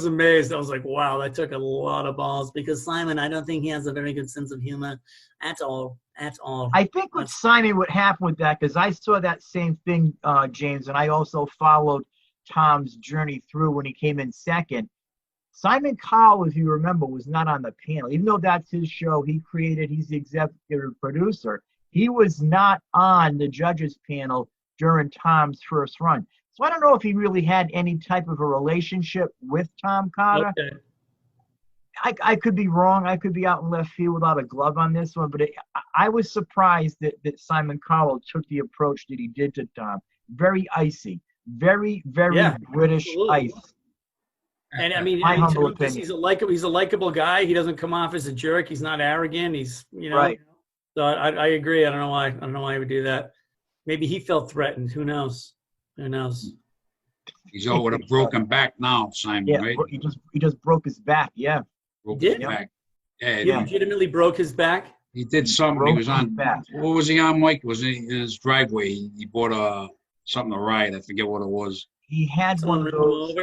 Speaker 3: amazed. I was like, wow, that took a lot of balls because Simon, I don't think he has a very good sense of humor at all.
Speaker 1: I think with Simon, what happened with that, because I saw that same thing, James, and I also followed Tom's journey through when he came in second. Simon Cowell, if you remember, was not on the panel. Even though that's his show, he's the executive producer. He was not on the judges panel during Tom's first run. So I don't know if he really had any type of a relationship with Tom Carter.
Speaker 3: Okay.
Speaker 1: I could be wrong. I could be out in left field without a glove on this one, but I was surprised that Simon Cowell took the approach that he did to Tom. Very icy. Very, very British ice.
Speaker 3: And my humble opinion. He's a likable guy. He doesn't come off as a jerk. He's not arrogant. He's,
Speaker 1: right.
Speaker 3: So I agree. I don't know why he would do that. Maybe he felt threatened. Who knows?
Speaker 2: He's over with a broken back now, Simon.
Speaker 1: Yeah,
Speaker 2: right?
Speaker 1: He just broke his back. Yeah.
Speaker 2: Broke his back. Yeah,
Speaker 3: he legitimately broke his back.
Speaker 2: He did something. He was on. What was he on, Mike? Was he in his driveway? He bought something to ride. I forget what it was.
Speaker 1: He had one of those.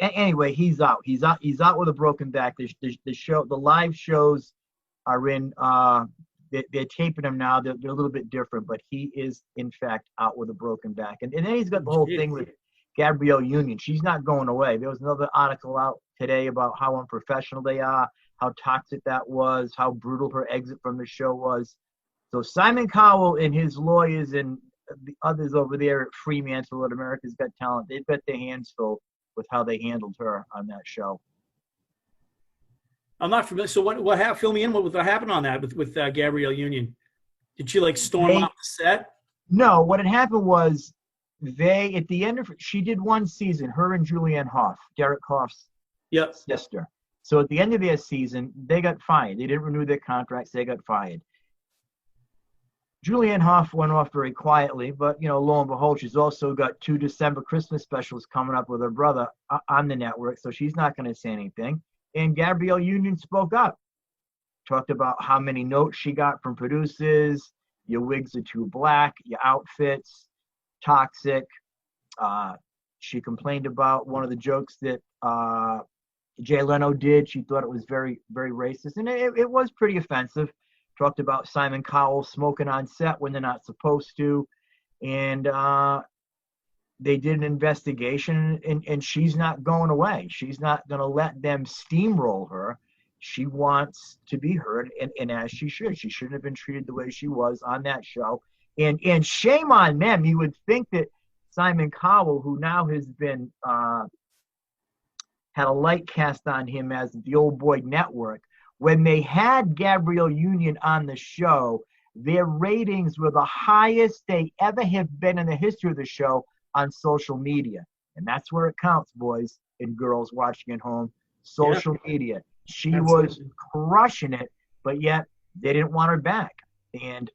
Speaker 1: Anyway, he's out. He's out with a broken back. The live shows are in. They're taping him now. They're a little bit different, but he is in fact out with a broken back. And then he's got the whole thing with Gabrielle Union. She's not going away. There was another article out today about how unprofessional they are, how toxic that was, how brutal her exit from the show was. So Simon Cowell and his lawyers and the others over there at Fremantle at America's Got Talent, they've got their hands full with how they handled her on that show.
Speaker 3: I'm not familiar. So what happened? Fill me in. What happened on that with Gabrielle Union? Did she storm off the set?
Speaker 1: No. What had happened was they, at the end of, she did one season, her and Julianne Hough, Derek Hoff's sister. So at the end of their season, they got fired. They didn't renew their contracts. They got fired. Julianne Hough went off very quietly, but, lo and behold, she's also got 2 December Christmas specials coming up with her brother on the network, so she's not going to say anything. And Gabrielle Union spoke up, talked about how many notes she got from producers. Your wigs are too black, your outfits, toxic. She complained about one of the jokes that Jay Leno did. She thought it was very, very racist, and it was pretty offensive. Talked about Simon Cowell smoking on set when they're not supposed to, and they did an investigation, and she's not going away. She's not going to let them steamroll her. She wants to be heard, and as she should. She shouldn't have been treated the way she was on that show, and shame on them. You would think that Simon Cowell, who now has been had a light cast on him as the Old Boy Network. When they had Gabrielle Union on the show, their ratings were the highest they ever have been in the history of the show on social media. And that's where it counts, boys and girls watching at home. Social media. She was crushing it, but yet they didn't want her back. And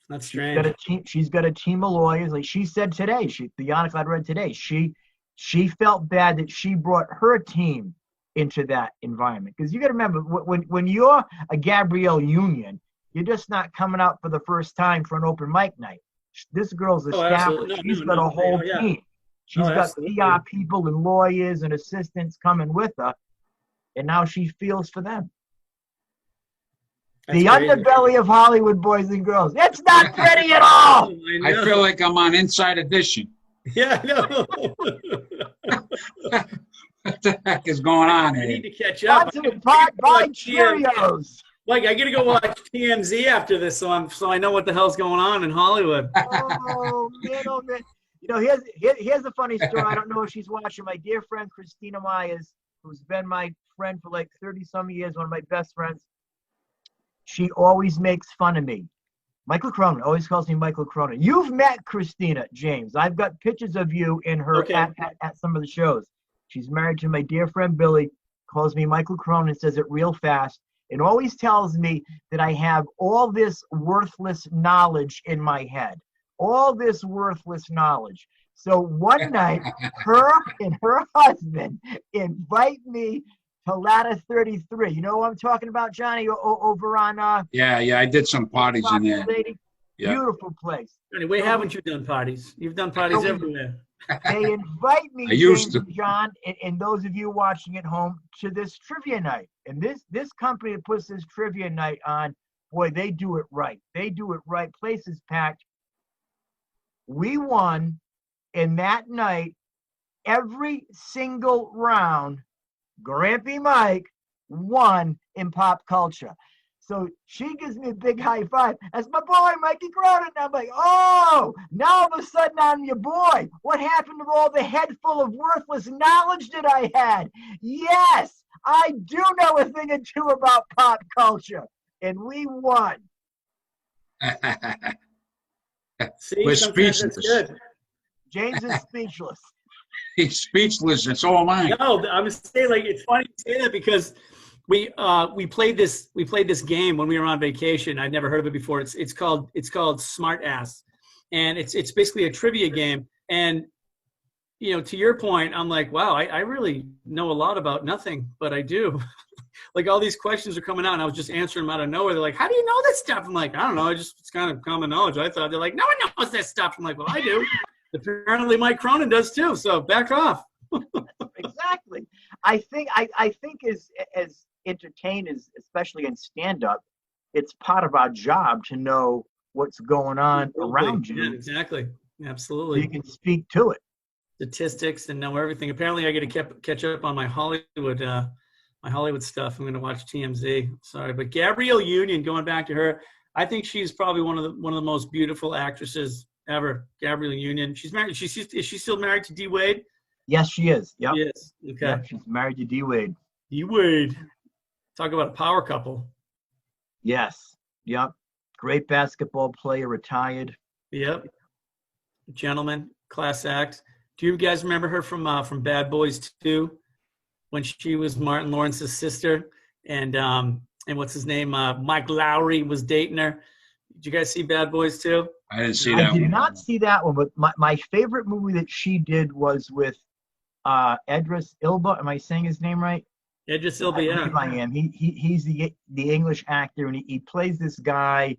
Speaker 3: that's strange.
Speaker 1: She's got a team of lawyers. Like she said today, the article I read today, she felt bad that she brought her team into that environment. Because you got to remember, when you're a Gabrielle Union, you're just not coming out for the first time for an open mic night. This girl's established. She's got a whole team. She's got PR people and lawyers and assistants coming with her, and now she feels for them. That's the crazy. Underbelly of Hollywood, boys and girls. It's not pretty at all.
Speaker 2: I feel like I'm on Inside Edition.
Speaker 3: Yeah, I know.
Speaker 2: What the heck is going on here?
Speaker 3: I need to catch up.
Speaker 1: Buy Cheerios.
Speaker 3: Like, I got to go watch TMZ after this, so I know what the hell's going on in Hollywood.
Speaker 1: Oh man! Here's a funny story. I don't know if she's watching. My dear friend Christina Myers, who's been my friend for like 30-some years, one of my best friends. She always makes fun of me. Michael Cronin always calls me Michael Cronin. You've met Christina, James. I've got pictures of you in her at some of the shows. She's married to my dear friend Billy, calls me Michael Cronin, says it real fast, and always tells me that I have all this worthless knowledge in my head. All this worthless knowledge. So one night, her and her husband invite me to Ladder 33. You know what I'm talking about, Johnny? Over on
Speaker 2: Yeah, I did some parties in there.
Speaker 1: Yeah. Beautiful place.
Speaker 3: Johnny, where haven't you done parties? You've done parties everywhere.
Speaker 1: They invite me, James and John, and those of you watching at home, to this trivia night. And this company that puts this trivia night on, boy, they do it right. They do it right. Place is packed. We won, and that night, every single round, Grampy Mike won in pop culture. So she gives me a big high five. That's my boy, Mikey Cronin. I'm like, oh, now all of a sudden I'm your boy. What happened to all the head full of worthless knowledge that I had? Yes, I do know a thing or two about pop culture. And we won.
Speaker 3: See,
Speaker 2: we're speechless.
Speaker 1: James is speechless.
Speaker 2: He's speechless, and so am I.
Speaker 3: No, I'm saying, like, it's funny to say that because we played this game when we were on vacation. I'd never heard of it before. It's called Smart Ass, and it's basically a trivia game. And to your point, I'm like, wow, I really know a lot about nothing, but I do. Like, all these questions are coming out, and I was just answering them out of nowhere. They're like, how do you know this stuff? I'm like, I don't know. It's kind of common knowledge. I thought. They're like, no one knows this stuff. I'm like, well, I do. Apparently Mike Cronin does too, so back off.
Speaker 1: Exactly. I think as entertainers, especially in stand-up, it's part of our job to know what's going on around you.
Speaker 3: Yeah, exactly. Absolutely.
Speaker 1: So you can speak to it.
Speaker 3: Statistics and know everything. Apparently I got to catch up on my Hollywood stuff. I'm going to watch TMZ. Sorry, but Gabrielle Union, going back to her, I think she's probably one of the most beautiful actresses ever. Gabrielle Union. She's married. Is she still married to D. Wade?
Speaker 1: Yes, she is. Yep.
Speaker 3: Yes. Okay.
Speaker 1: Yep, she's married to D. Wade.
Speaker 3: D. Wade. Talk about a power couple.
Speaker 1: Yes. Yep. Great basketball player, retired.
Speaker 3: Yep. Gentleman. class act. Do you guys remember her from Bad Boys 2, when she was Martin Lawrence's sister, and what's his name? Mike Lowry was dating her. Did you guys see Bad Boys 2?
Speaker 2: I didn't see that one.
Speaker 1: I did not see that one, but my favorite movie that she did was with Idris Elba. Am I saying his name right?
Speaker 3: Idris Elba, yeah.
Speaker 1: I believe I am. He's the English actor, and he plays this guy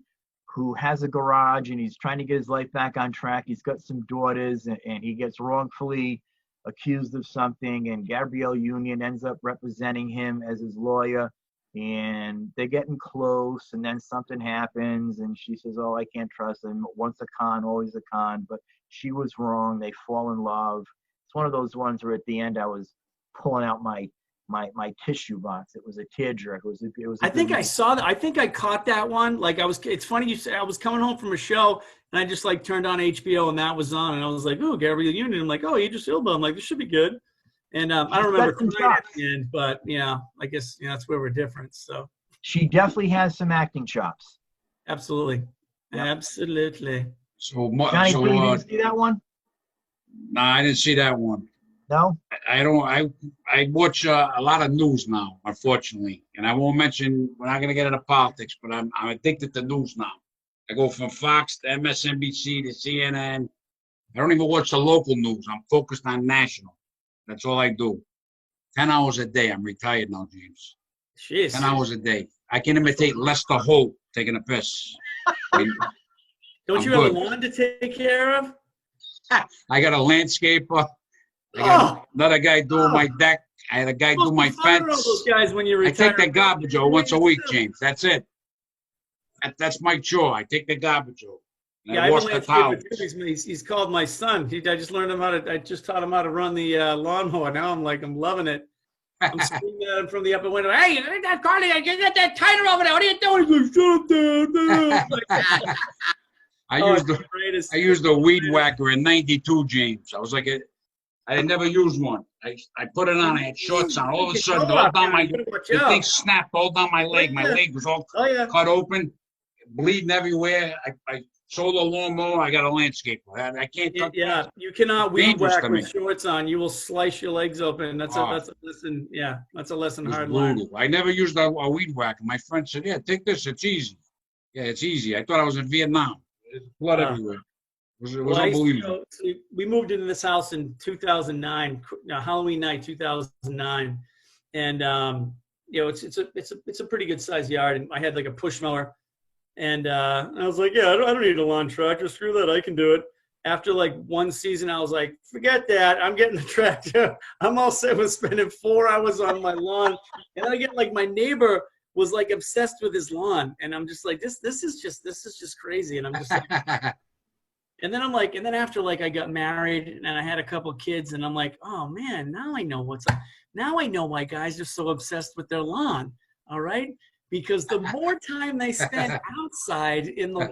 Speaker 1: who has a garage, and he's trying to get his life back on track. He's got some daughters, and he gets wrongfully accused of something, and Gabrielle Union ends up representing him as his lawyer, and they're getting close, and then something happens, and she says, oh, I can't trust him. Once a con, always a con, but she was wrong. They fall in love. It's one of those ones where at the end I was pulling out my tissue box. It was a tearjerker. It was.
Speaker 3: I think I saw that. I think I caught that one. Like it's funny you say. I was coming home from a show and I just like turned on HBO and that was on and I was like, oh, Gabrielle Union. I'm like, oh, Idris Elba. I'm like, this should be good. And I don't remember crying at the end, but I guess that's where we're different. So
Speaker 1: she definitely has some acting chops.
Speaker 3: Absolutely, yep. Absolutely.
Speaker 1: So Johnny, you didn't see that one?
Speaker 2: No, I didn't see that one.
Speaker 1: No,
Speaker 2: I don't. I watch a lot of news now, unfortunately, and I won't mention. We're not going to get into politics, but I'm addicted to news now. I go from Fox to MSNBC to CNN. I don't even watch the local news. I'm focused on national. That's all I do. 10 hours a day. I'm retired now, James.
Speaker 3: Jeez.
Speaker 2: 10 hours a day. I can imitate Lester Holt taking a piss.
Speaker 3: Don't you have a lawn to take care of?
Speaker 2: I got a landscaper. I got another guy doing my deck. I had a guy do my fence.
Speaker 3: Those guys when you're
Speaker 2: I take the garbage out once a week, James. That's it. That's my chore. I take the garbage out.
Speaker 3: Yeah, I wash the towels. He's called my son. I just learned him I just taught him how to run the lawnmower. Now I'm loving it. I'm screaming at him from the upper window. Hey, Carly, I get that tighter over there. What are you doing? He's like, shut up,
Speaker 2: I used the weed whacker in '92, James. I was like I had never used one. I put it on. I had shorts on. All of a sudden, the thing snapped all down my leg. My leg was all cut open, bleeding everywhere. I sold a lawnmower. I got a landscaper. I can't.
Speaker 3: You cannot weed whack with shorts on. You will slice your legs open. That's a lesson. Yeah, that's a lesson hard learned.
Speaker 2: I never used a weed whacker. My friend said, "Yeah, take this. It's easy." Yeah, it's easy. I thought I was in Vietnam. There's blood everywhere. It was unbelievable.
Speaker 3: We moved into this house in 2009, Halloween night, 2009, and it's a pretty good sized yard. And I had like a push mower, and I was like, I don't need a lawn tractor. Screw that, I can do it. After like one season, I was like, forget that. I'm getting a tractor. I'm all set with spending 4 hours on my lawn, and then I get like my neighbor was like obsessed with his lawn, and I'm just like, this is just crazy, and I'm just like. And then after like I got married and I had a couple of kids and I'm like, oh man, now I know why guys are so obsessed with their lawn. All right. Because the more time they spend outside on the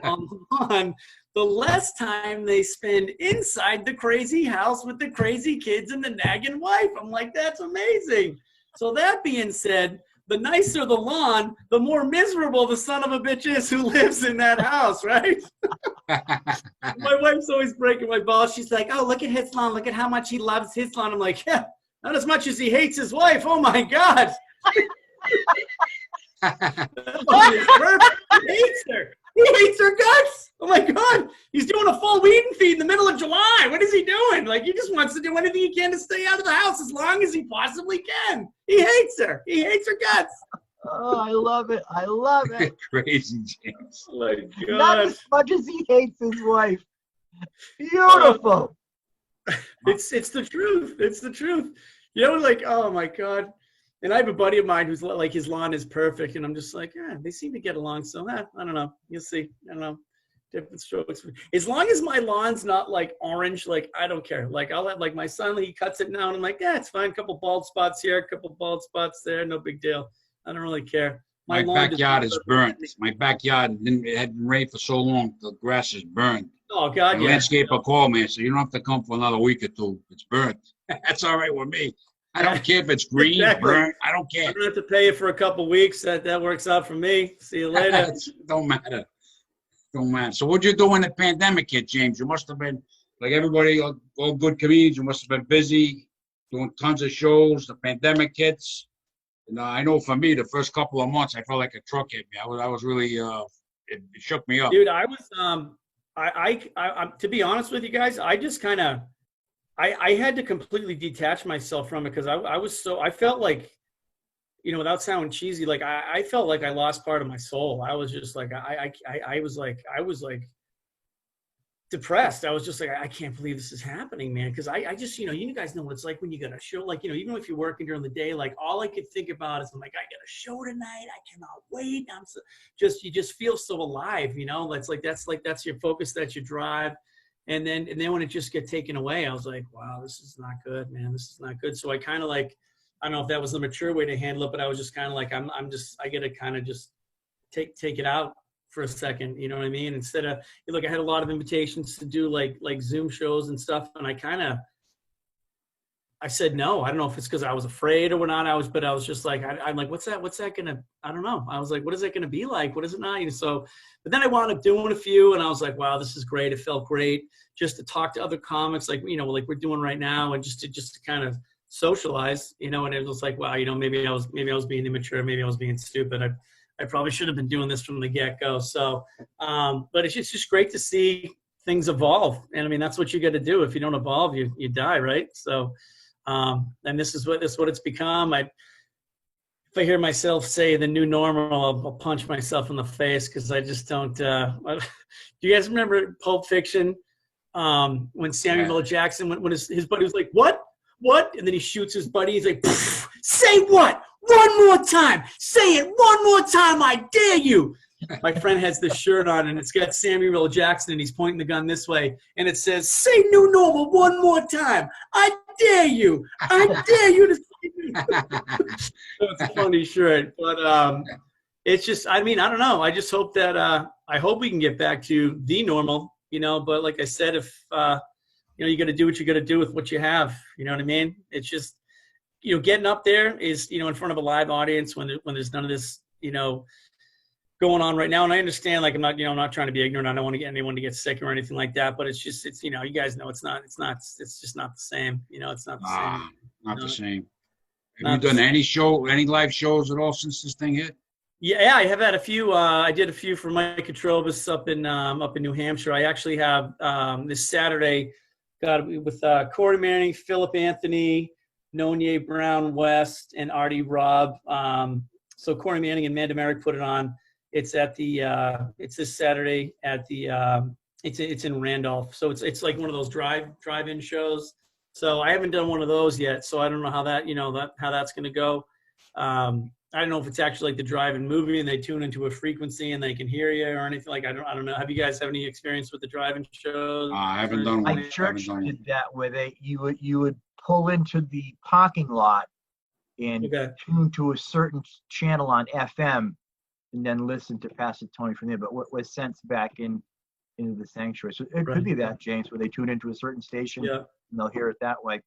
Speaker 3: lawn, the less time they spend inside the crazy house with the crazy kids and the nagging wife. I'm like, that's amazing. So that being said, the nicer the lawn, the more miserable the son of a bitch is who lives in that house, right? My wife's always breaking my balls. She's like, oh, look at his lawn. Look at how much he loves his lawn. I'm like, yeah, not as much as he hates his wife. Oh, my God. He hates her. He hates her guts. Oh, my God. He's doing a full weed and feed in the middle of July. What is he doing? Like, he just wants to do anything he can to stay out of the house as long as he possibly can. He hates her. He hates her guts.
Speaker 1: Oh, I love it. I love it.
Speaker 2: Crazy, James.
Speaker 3: Oh, my God.
Speaker 1: Not as much as he hates his wife. Beautiful.
Speaker 3: It's the truth. It's the truth. Like, oh, my God. And I have a buddy of mine who's like, his lawn is perfect. And I'm just like, they seem to get along. So I don't know. You'll see. I don't know. Different strokes. As long as my lawn's not like orange, like I don't care. Like I'll let like my son, he cuts it now and I'm like, it's fine. A couple bald spots here, a couple bald spots there. No big deal. I don't really care.
Speaker 2: My backyard is burnt. My backyard had been rained for so long. The grass is burnt.
Speaker 3: Oh, God,
Speaker 2: the landscaper called me and said, you don't have to come for another week or two. It's burnt. That's all right with me. I don't care if it's green, burnt. I don't care.
Speaker 3: I don't have to pay you for a couple weeks. That works out for me. See you later.
Speaker 2: Don't matter. So what'd you do in the pandemic, kid, James? You must have been like everybody, all good comedians, you must have been busy doing tons of shows. The pandemic hits. And I know for me, the first couple of months, I felt like a truck hit me. I was really, it shook me up.
Speaker 3: Dude, I was, to be honest with you guys, I just kind of, I had to completely detach myself from it because I felt like, you know, without sounding cheesy, like I felt like I lost part of my soul. I was just like, I was like depressed. I was just like, I can't believe this is happening, man. Cause I just, you know, you guys know what it's like when you got a show, like, you know, even if you're working during the day, like all I could think about is I'm like, I got a show tonight. I cannot wait. You just feel so alive, you know, that's your focus, that's your drive. And then when it just get taken away, I was like, wow, this is not good, man. This is not good. So I kind of like, I don't know if that was the mature way to handle it, but I was just kind of like, I got to kind of just take it out for a second. You know what I mean? Instead of, look, I had a lot of invitations to do like Zoom shows and stuff. And I said, no, I don't know if it's because I was afraid or not. But I was just like, I'm like, what's that going to, I don't know. I was like, what is that going to be like? What is it not? So, but then I wound up doing a few and I was like, wow, this is great. It felt great just to talk to other comics, like, you know, like we're doing right now. And just to kind of socialize, you know, and it was like, wow, you know, maybe I was being immature, maybe I was being stupid. I probably should have been doing this from the get-go. So, but it's just great to see things evolve. And I mean, that's what you got to do. If you don't evolve, you die, right? So, and this is what it's become. If I hear myself say the new normal, I'll punch myself in the face because I just don't. Do you guys remember Pulp Fiction? When Samuel L. Jackson, when his buddy was like, "What?" And then he shoots his buddy. He's like, "Say what? One more time. Say it one more time. I dare you." My friend has this shirt on, and it's got Samuel L. Jackson, and he's pointing the gun this way, and it says, "Say new normal one more time. I dare you. I dare you to say new." So it's a funny shirt, but it's just, I mean, I don't know. I just hope that I hope we can get back to the normal, you know. But like I said, if you know, you got to do what you got to do with what you have. You know what I mean? It's just, you know, getting up there is, you know, in front of a live audience when there's none of this, you know, going on right now. And I understand, like, I'm not trying to be ignorant. I don't want to get anyone to get sick or anything like that, but it's you know, you guys know it's just not the same. You know, it's not the same.
Speaker 2: Not the same. Have you done any live shows at all since this thing hit?
Speaker 3: Yeah, I have had a few. I did a few for Mike Petrobus up in New Hampshire. I actually have this Saturday got with Corey Manning, Philip Anthony, Nonye Brown West, and Artie Robb. So Corey Manning and Amanda Merrick put it on. It's at the it's this Saturday at the it's in Randolph. So it's like one of those drive-in shows. So I haven't done one of those yet. So I don't know how that, you know, how that's going to go. I don't know if it's actually like the drive-in movie and they tune into a frequency and they can hear you or anything. Like, I don't know. Have you guys have any experience with the drive-in shows?
Speaker 2: I haven't done one.
Speaker 1: My church did that where you would pull into the parking lot and tune to a certain channel on FM and then listen to Pastor Tony from there. But what was sent back into the sanctuary. So it could be that, James, where they tune into a certain station and they'll hear it that way.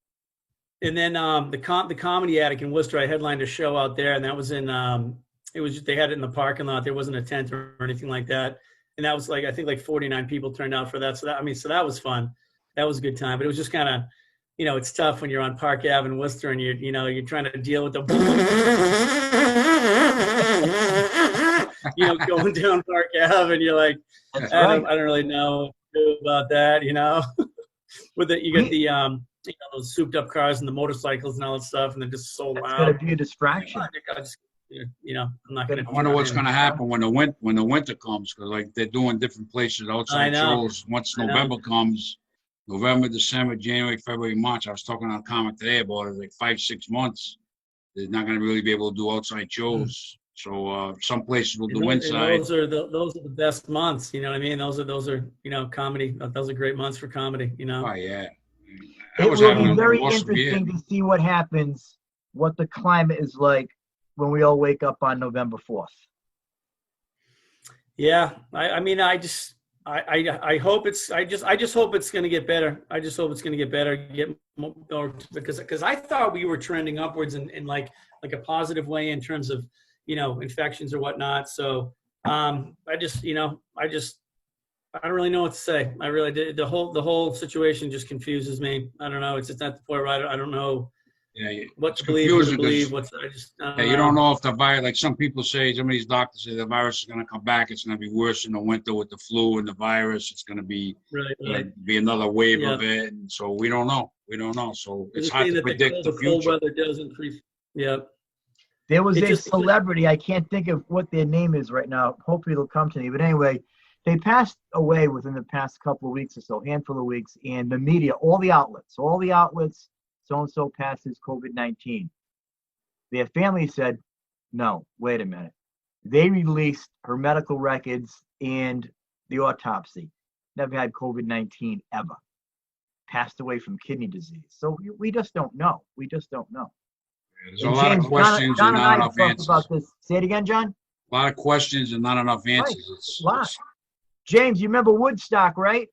Speaker 3: And then the Comedy Attic in Worcester, I headlined a show out there, and that was in they had it in the parking lot. There wasn't a tent or anything like that, and that was like, I think like 49 people turned out for that. So that that was fun. That was a good time. But it was just kind of, you know, it's tough when you're on Park Ave in Worcester and you're trying to deal with the going down Park Ave, and you're like, I don't really know about that, you know. With it, you got the you know, those souped up cars and the motorcycles and all that stuff, and they're just so loud.
Speaker 1: It's gonna be a distraction.
Speaker 3: You know, I'm not gonna.
Speaker 2: I wonder what's gonna happen when the winter comes, because like they're doing different places outside shows. Once November comes, November, December, January, February, March. I was talking on a comic today about it. Like 5-6 months, they're not gonna really be able to do outside shows. So some places will do inside.
Speaker 3: Those are the best months. You know what I mean? Those are you know, comedy. Those are great months for comedy. You know.
Speaker 2: Oh yeah.
Speaker 1: It will be very interesting to see what happens, what the climate is like when we all wake up on November 4th.
Speaker 3: Yeah, I mean, I hope I just hope it's going to get better. I just hope it's going to get better, get more, because I thought we were trending upwards in like a positive way in terms of, you know, infections or whatnot. So I just I don't really know what to say. I really did. The whole situation just confuses me. I don't know. It's just at the point where I don't know what to believe, who to believe.
Speaker 2: You don't know if the virus, like some people say, some of these doctors say the virus is going to come back. It's going to be worse in the winter with the flu and the virus. It's going to be be another wave of it. And so we don't know. We don't know. So it's hard to predict the future.
Speaker 3: Cold weather does increase. Yeah.
Speaker 1: There was a celebrity. I can't think of what their name is right now. Hopefully it'll come to me. But anyway, they passed away within the past couple of weeks or so, handful of weeks, and the media, all the outlets, so-and-so passes COVID-19. Their family said, no, wait a minute. They released her medical records and the autopsy. Never had COVID-19 ever. Passed away from kidney disease. So we just don't know. We just don't know.
Speaker 2: There's a lot of questions and not enough answers.
Speaker 1: About this. Say it again, John.
Speaker 2: A lot of questions and not enough answers.
Speaker 1: Right. James, you remember Woodstock, right?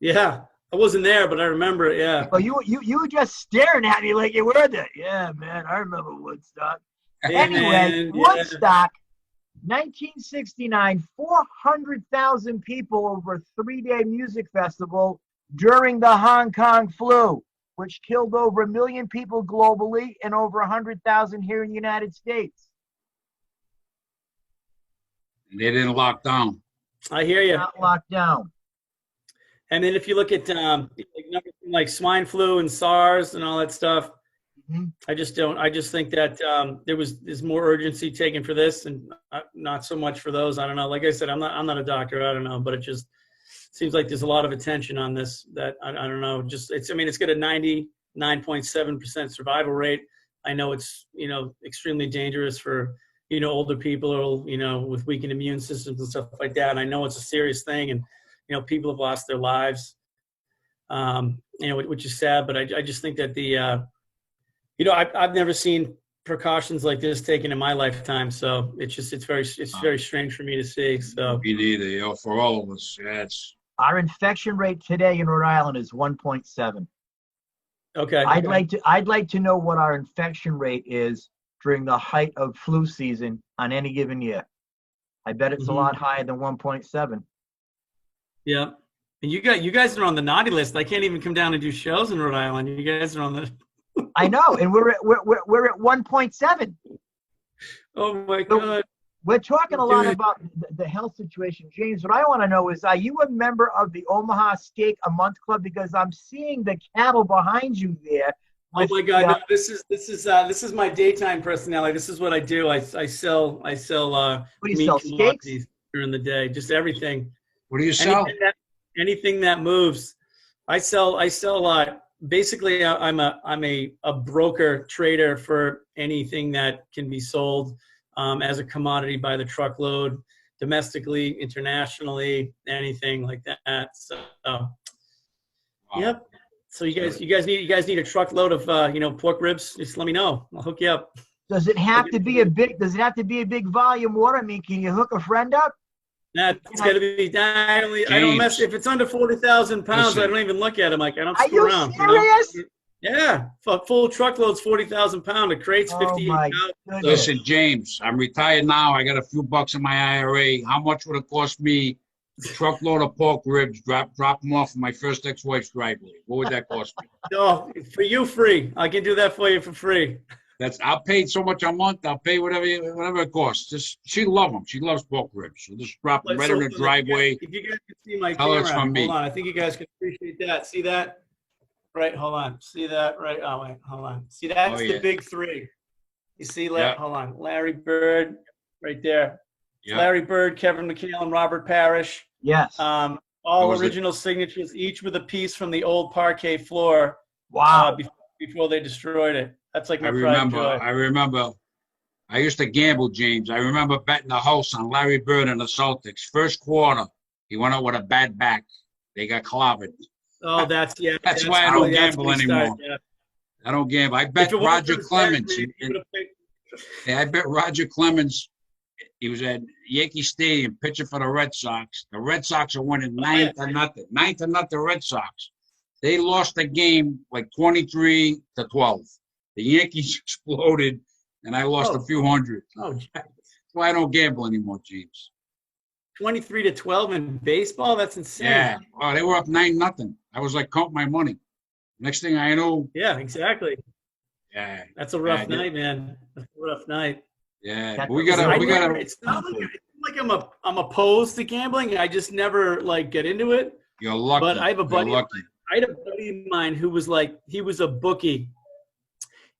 Speaker 3: Yeah, I wasn't there, but I remember it. Yeah.
Speaker 1: Oh, you were just staring at me like you were there. Yeah, man, I remember Woodstock. Anyway, Woodstock, 1969, 400,000 people over a 3-day music festival during the Hong Kong flu, which killed over 1 million people globally and over 100,000 here in the United States.
Speaker 2: They didn't lock down.
Speaker 3: I hear you.
Speaker 1: Not locked down.
Speaker 3: And then if you look at like swine flu and SARS and all that stuff, I just think that there's more urgency taken for this and not so much for those. I don't know. Like I said, I'm not a doctor. I don't know, but it just seems like there's a lot of attention on this that I don't know. It's got a 99.7% survival rate. I know it's, extremely dangerous for, older people or, with weakened immune systems and stuff like that. And I know it's a serious thing and, people have lost their lives, which is sad, but I just think that I've never seen precautions like this taken in my lifetime. So it's very strange for me to see. So
Speaker 2: me neither, for all of us. Yeah,
Speaker 1: our infection rate today in Rhode Island is 1.7.
Speaker 3: Okay.
Speaker 1: I'd like to know what our infection rate is during the height of flu season on any given year. I bet it's a lot higher than 1.7.
Speaker 3: Yeah. And you guys are on the naughty list. I can't even come down and do shows in Rhode Island. You guys are on the
Speaker 1: I know, and we're at 1.7.
Speaker 3: Oh my God.
Speaker 1: We're talking a lot about the health situation. James, what I want to know is, are you a member of the Omaha Steak a Month Club? Because I'm seeing the cattle behind you there.
Speaker 3: Oh my God! No, this is my daytime personality. This is what I do. I sell. What do you sell? Steaks during the day. Just everything.
Speaker 2: What do you sell?
Speaker 3: Anything that moves. I sell a lot. Basically, I'm a broker trader for anything that can be sold as a commodity by the truckload, domestically, internationally, anything like that. So, Yep. So you guys need a truckload of pork ribs. Just let me know. I'll hook you up.
Speaker 1: Does it have to be a big volume order? I mean, can you hook a friend up?
Speaker 3: That's got to be. I don't mess. If it's under 40,000 pounds, I don't even look at them. Like I don't screw around.
Speaker 1: Are you serious?
Speaker 3: Yeah, full truckload's 40,000 pound. A crate's 58 pounds.
Speaker 2: Listen, James, I'm retired now. I got a few bucks in my IRA. How much would it cost me? A truckload of pork ribs, drop them off in my first ex-wife's driveway. What would that cost me?
Speaker 3: No, for you, free. I can do that for you for free.
Speaker 2: I'll pay so much a month. I'll pay whatever it costs. She loves them. She loves pork ribs. So just drop them right in the driveway.
Speaker 3: If you guys can see my camera, hold on. I think you guys can appreciate that. See that? Right. Hold on. See that? Right. Oh wait. Hold on. See that's the big three. You see? Hold on. Larry Bird, right there. Yep. Larry Bird, Kevin McHale, and Robert Parrish.
Speaker 1: Yes.
Speaker 3: All original signatures, each with a piece from the old parquet floor.
Speaker 1: Wow.
Speaker 3: Before they destroyed it. That's like my pride and joy.
Speaker 2: I remember. I used to gamble, James. I remember betting the house on Larry Bird and the Celtics. First quarter, he went out with a bad back. They got clobbered.
Speaker 3: Oh, that's
Speaker 2: why I don't gamble anymore. I don't gamble. I bet Roger Clemens. I bet Roger Clemens. He was at Yankee Stadium pitching for the Red Sox. The Red Sox are winning 9-0. 9-0 Red Sox. They lost the game like 23-12. The Yankees exploded, and I lost a few hundred. That's why I don't gamble anymore, James.
Speaker 3: 23-12 in baseball. That's insane.
Speaker 2: Yeah. Oh, they were up 9-0. I was like, count my money. Next thing I know.
Speaker 3: Yeah, exactly.
Speaker 2: Yeah.
Speaker 3: That's a rough night, man. That's a rough night.
Speaker 2: Yeah.
Speaker 1: That's
Speaker 2: We gotta.
Speaker 3: It's not like I'm opposed to gambling. I just never like get into it.
Speaker 2: You're lucky.
Speaker 3: But I have a buddy.
Speaker 2: You're lucky.
Speaker 3: I had a buddy of mine who was like, he was a bookie,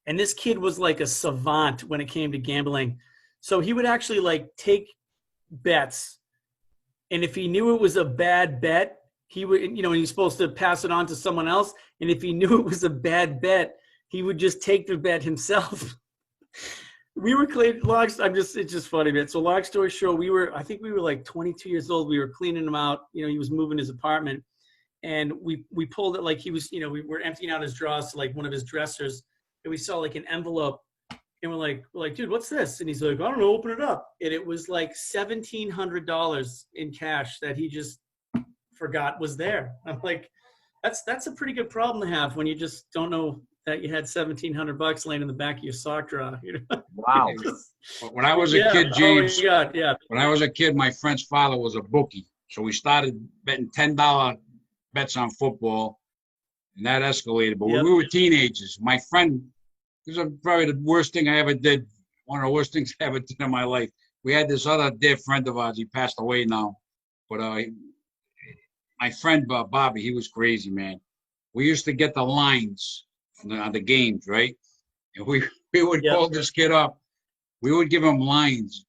Speaker 3: and this kid was like a savant when it came to gambling. So he would actually like take bets, and if he knew it was a bad bet, he would, you know, he's supposed to pass it on to someone else. And if he knew it was a bad bet, he would just take the bet himself. We were cleaning logs. It's just funny, man. So long story short, I think we were like 22 years old. We were cleaning him out. You know, he was moving his apartment, and we pulled it like he was, you know, we were emptying out his drawers to like one of his dressers, and we saw like an envelope, and we're like, dude, what's this? And he's like, I don't know, open it up. And it was like $1,700 in cash that he just forgot was there. I'm like, that's a pretty good problem to have when you just don't know that you had $1,700 laying in the back of your sock drawer. You know?
Speaker 1: Wow.
Speaker 2: When I was a kid, James.
Speaker 3: Oh my God, yeah.
Speaker 2: When I was a kid, my friend's father was a bookie, so we started betting $10 bets on football, and that escalated. But when we were teenagers, my friend, this was probably the worst thing I ever did. One of the worst things I ever did in my life. We had this other dear friend of ours. He passed away now, but my friend Bobby, he was crazy, man. We used to get the lines on the games, right? And we would call this kid up. We would give him lines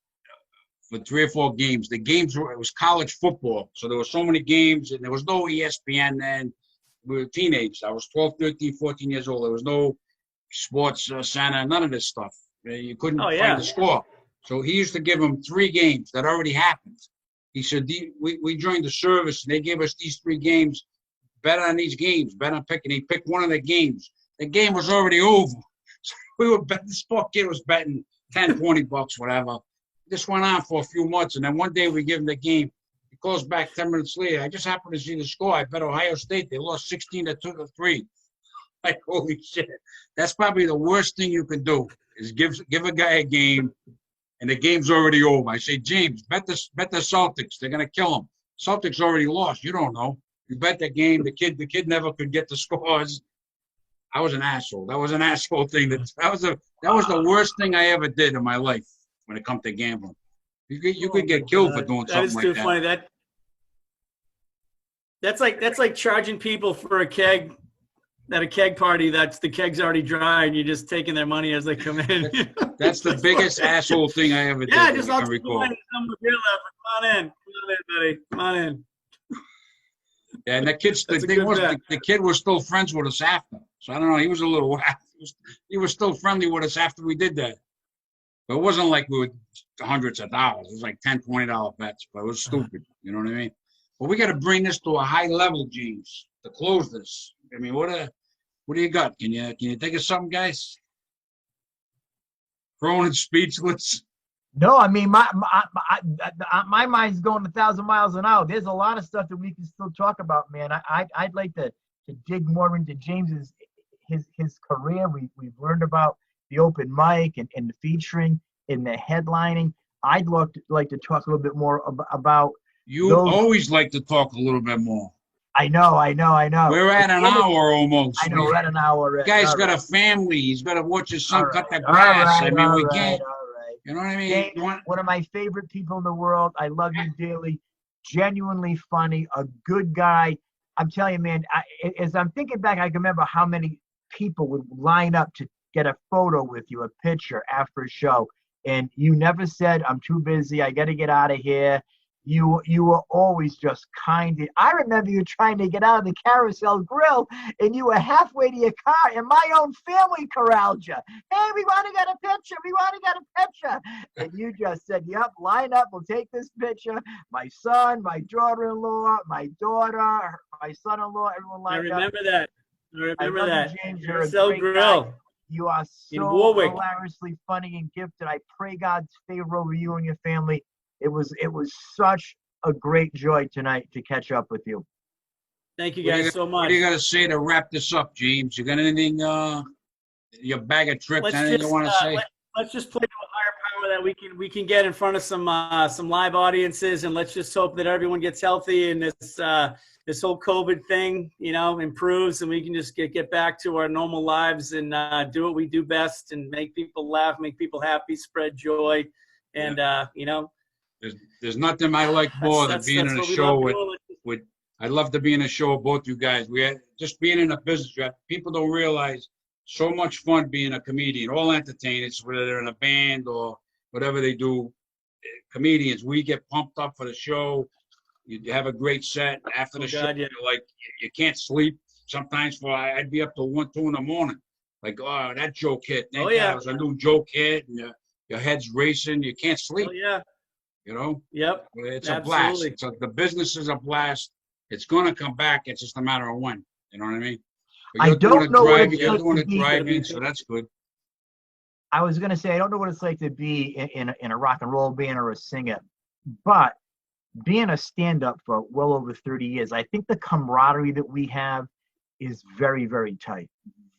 Speaker 2: for 3 or 4 games. The games it was college football, so there were so many games, and there was no ESPN then. We were teenagers. I was 12, 13, 14 years old. There was no sports center, none of this stuff. You couldn't find the score. So he used to give them 3 games that already happened. He said, we joined the service, and they gave us these 3 games. Bet on these games. Bet on picking. He picked one of the games. The game was already over. So we were betting. This poor kid was betting $10, $20, whatever. This went on for a few months, and then one day we give him the game. He calls back 10 minutes later. I just happened to see the score. I bet Ohio State. They lost 16-3. Like, holy shit. That's probably the worst thing you can do is give a guy a game, and the game's already over. I say, James, bet the Celtics. They're gonna kill them. Celtics already lost. You don't know. You bet the game. The kid never could get the scores. I was an asshole. That was an asshole thing. That was the worst thing I ever did in my life when it comes to gambling. You could get killed for doing something like that. That is too funny.
Speaker 3: That's like charging people for a keg at a keg party. The keg's already dry, and you're just taking their money as they come in.
Speaker 2: That's the biggest asshole thing I ever did.
Speaker 3: Yeah, just I'll recall. Come on in, buddy. Come on in.
Speaker 2: Yeah, and the kid was still friends with us after. So I don't know. He was a little. He was still friendly with us after we did that. But it wasn't like we were hundreds of dollars. It was like $10, $20 bets. But it was stupid. You know what I mean? But we got to bring this to a high level, James, to close this. I mean, what do you got? Can you think of something, guys? Cronin speechless.
Speaker 1: No, I mean my mind's going 1,000 miles an hour. There's a lot of stuff that we can still talk about, man. I'd like to dig more into James's his career. We've learned about the open mic and the featuring and the headlining. I'd like to talk a little bit more about.
Speaker 2: You always like to talk a little bit more.
Speaker 1: I know.
Speaker 2: We're at an hour almost.
Speaker 1: I know, we're at an hour.
Speaker 2: Guy's got a family. He's got to watch his son cut the grass. I mean, we can't. You know what I mean?
Speaker 1: James, one of my favorite people in the world. I love you dearly. Genuinely funny, a good guy. I'm telling you, man, as I'm thinking back, I can remember how many people would line up to get a photo with you, a picture after a show. And you never said, I'm too busy. I got to get out of here. You were always just kind. I remember you trying to get out of the Carousel Grill, and you were halfway to your car, and my own family corralled you. Hey, we want to get a picture. We want to get a picture. And you just said, yep, line up. We'll take this picture. My son, my daughter-in-law, my daughter, my son-in-law, everyone lined up.
Speaker 3: I remember that.
Speaker 1: James,
Speaker 3: you're a great Grill.
Speaker 1: Guy. You are so hilariously funny and gifted. I pray God's favor over you and your family. It was such a great joy tonight to catch up with you.
Speaker 3: Thank you guys so much.
Speaker 2: What do you got to say to wrap this up, James? You got anything, your bag of tricks, anything you want to say?
Speaker 3: Let's just play to a higher power that we can get in front of some live audiences, and let's just hope that everyone gets healthy and this whole COVID thing, improves, and we can just get back to our normal lives and do what we do best and make people laugh, make people happy, spread joy, and
Speaker 2: There's nothing I like more than being in a show with. I'd love to be in a show with both you guys. We had just being in a business. People don't realize so much fun being a comedian. All entertainers, whether they're in a band or whatever they do, comedians, we get pumped up for the show. You have a great set after the show. You're like, you can't sleep. Sometimes I'd be up till 1, 2 in the morning. Like, oh, that joke hit. Thank God it was a new joke hit, and your head's racing. You can't sleep.
Speaker 3: Oh yeah. Yep.
Speaker 2: It's a blast. The business is a blast. It's going to come back. It's just a matter of when. You know what I mean?
Speaker 1: I don't know what it's
Speaker 2: you're doing it driving, so that's good.
Speaker 1: I was going to say, I don't know what it's like to be in a rock and roll band or a singer, but being a stand-up for well over 30 years, I think the camaraderie that we have is very, very tight.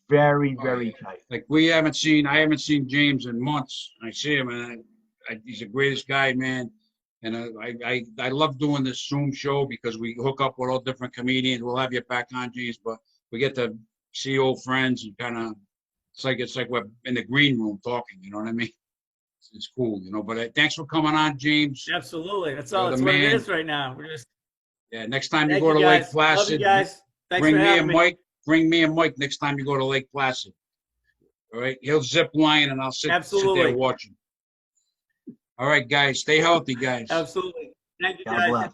Speaker 1: Very, very tight.
Speaker 2: Like I haven't seen James in months. I see him, and he's the greatest guy, man. And I love doing this Zoom show because we hook up with all different comedians. We'll have you back on, James, but we get to see old friends and kind of, it's like we're in the green room talking, you know what I mean? It's cool, but thanks for coming on, James.
Speaker 3: Absolutely. That's all. That's what it is right now.
Speaker 2: Next time you go to Lake Placid,
Speaker 3: love you guys. Thanks for having me.
Speaker 2: Bring me and Mike next time you go to Lake Placid. All right? He'll zip line and I'll sit there watching. All right, guys. Stay healthy, guys.
Speaker 3: Absolutely. Thank you,
Speaker 1: God
Speaker 3: guys.
Speaker 1: bless.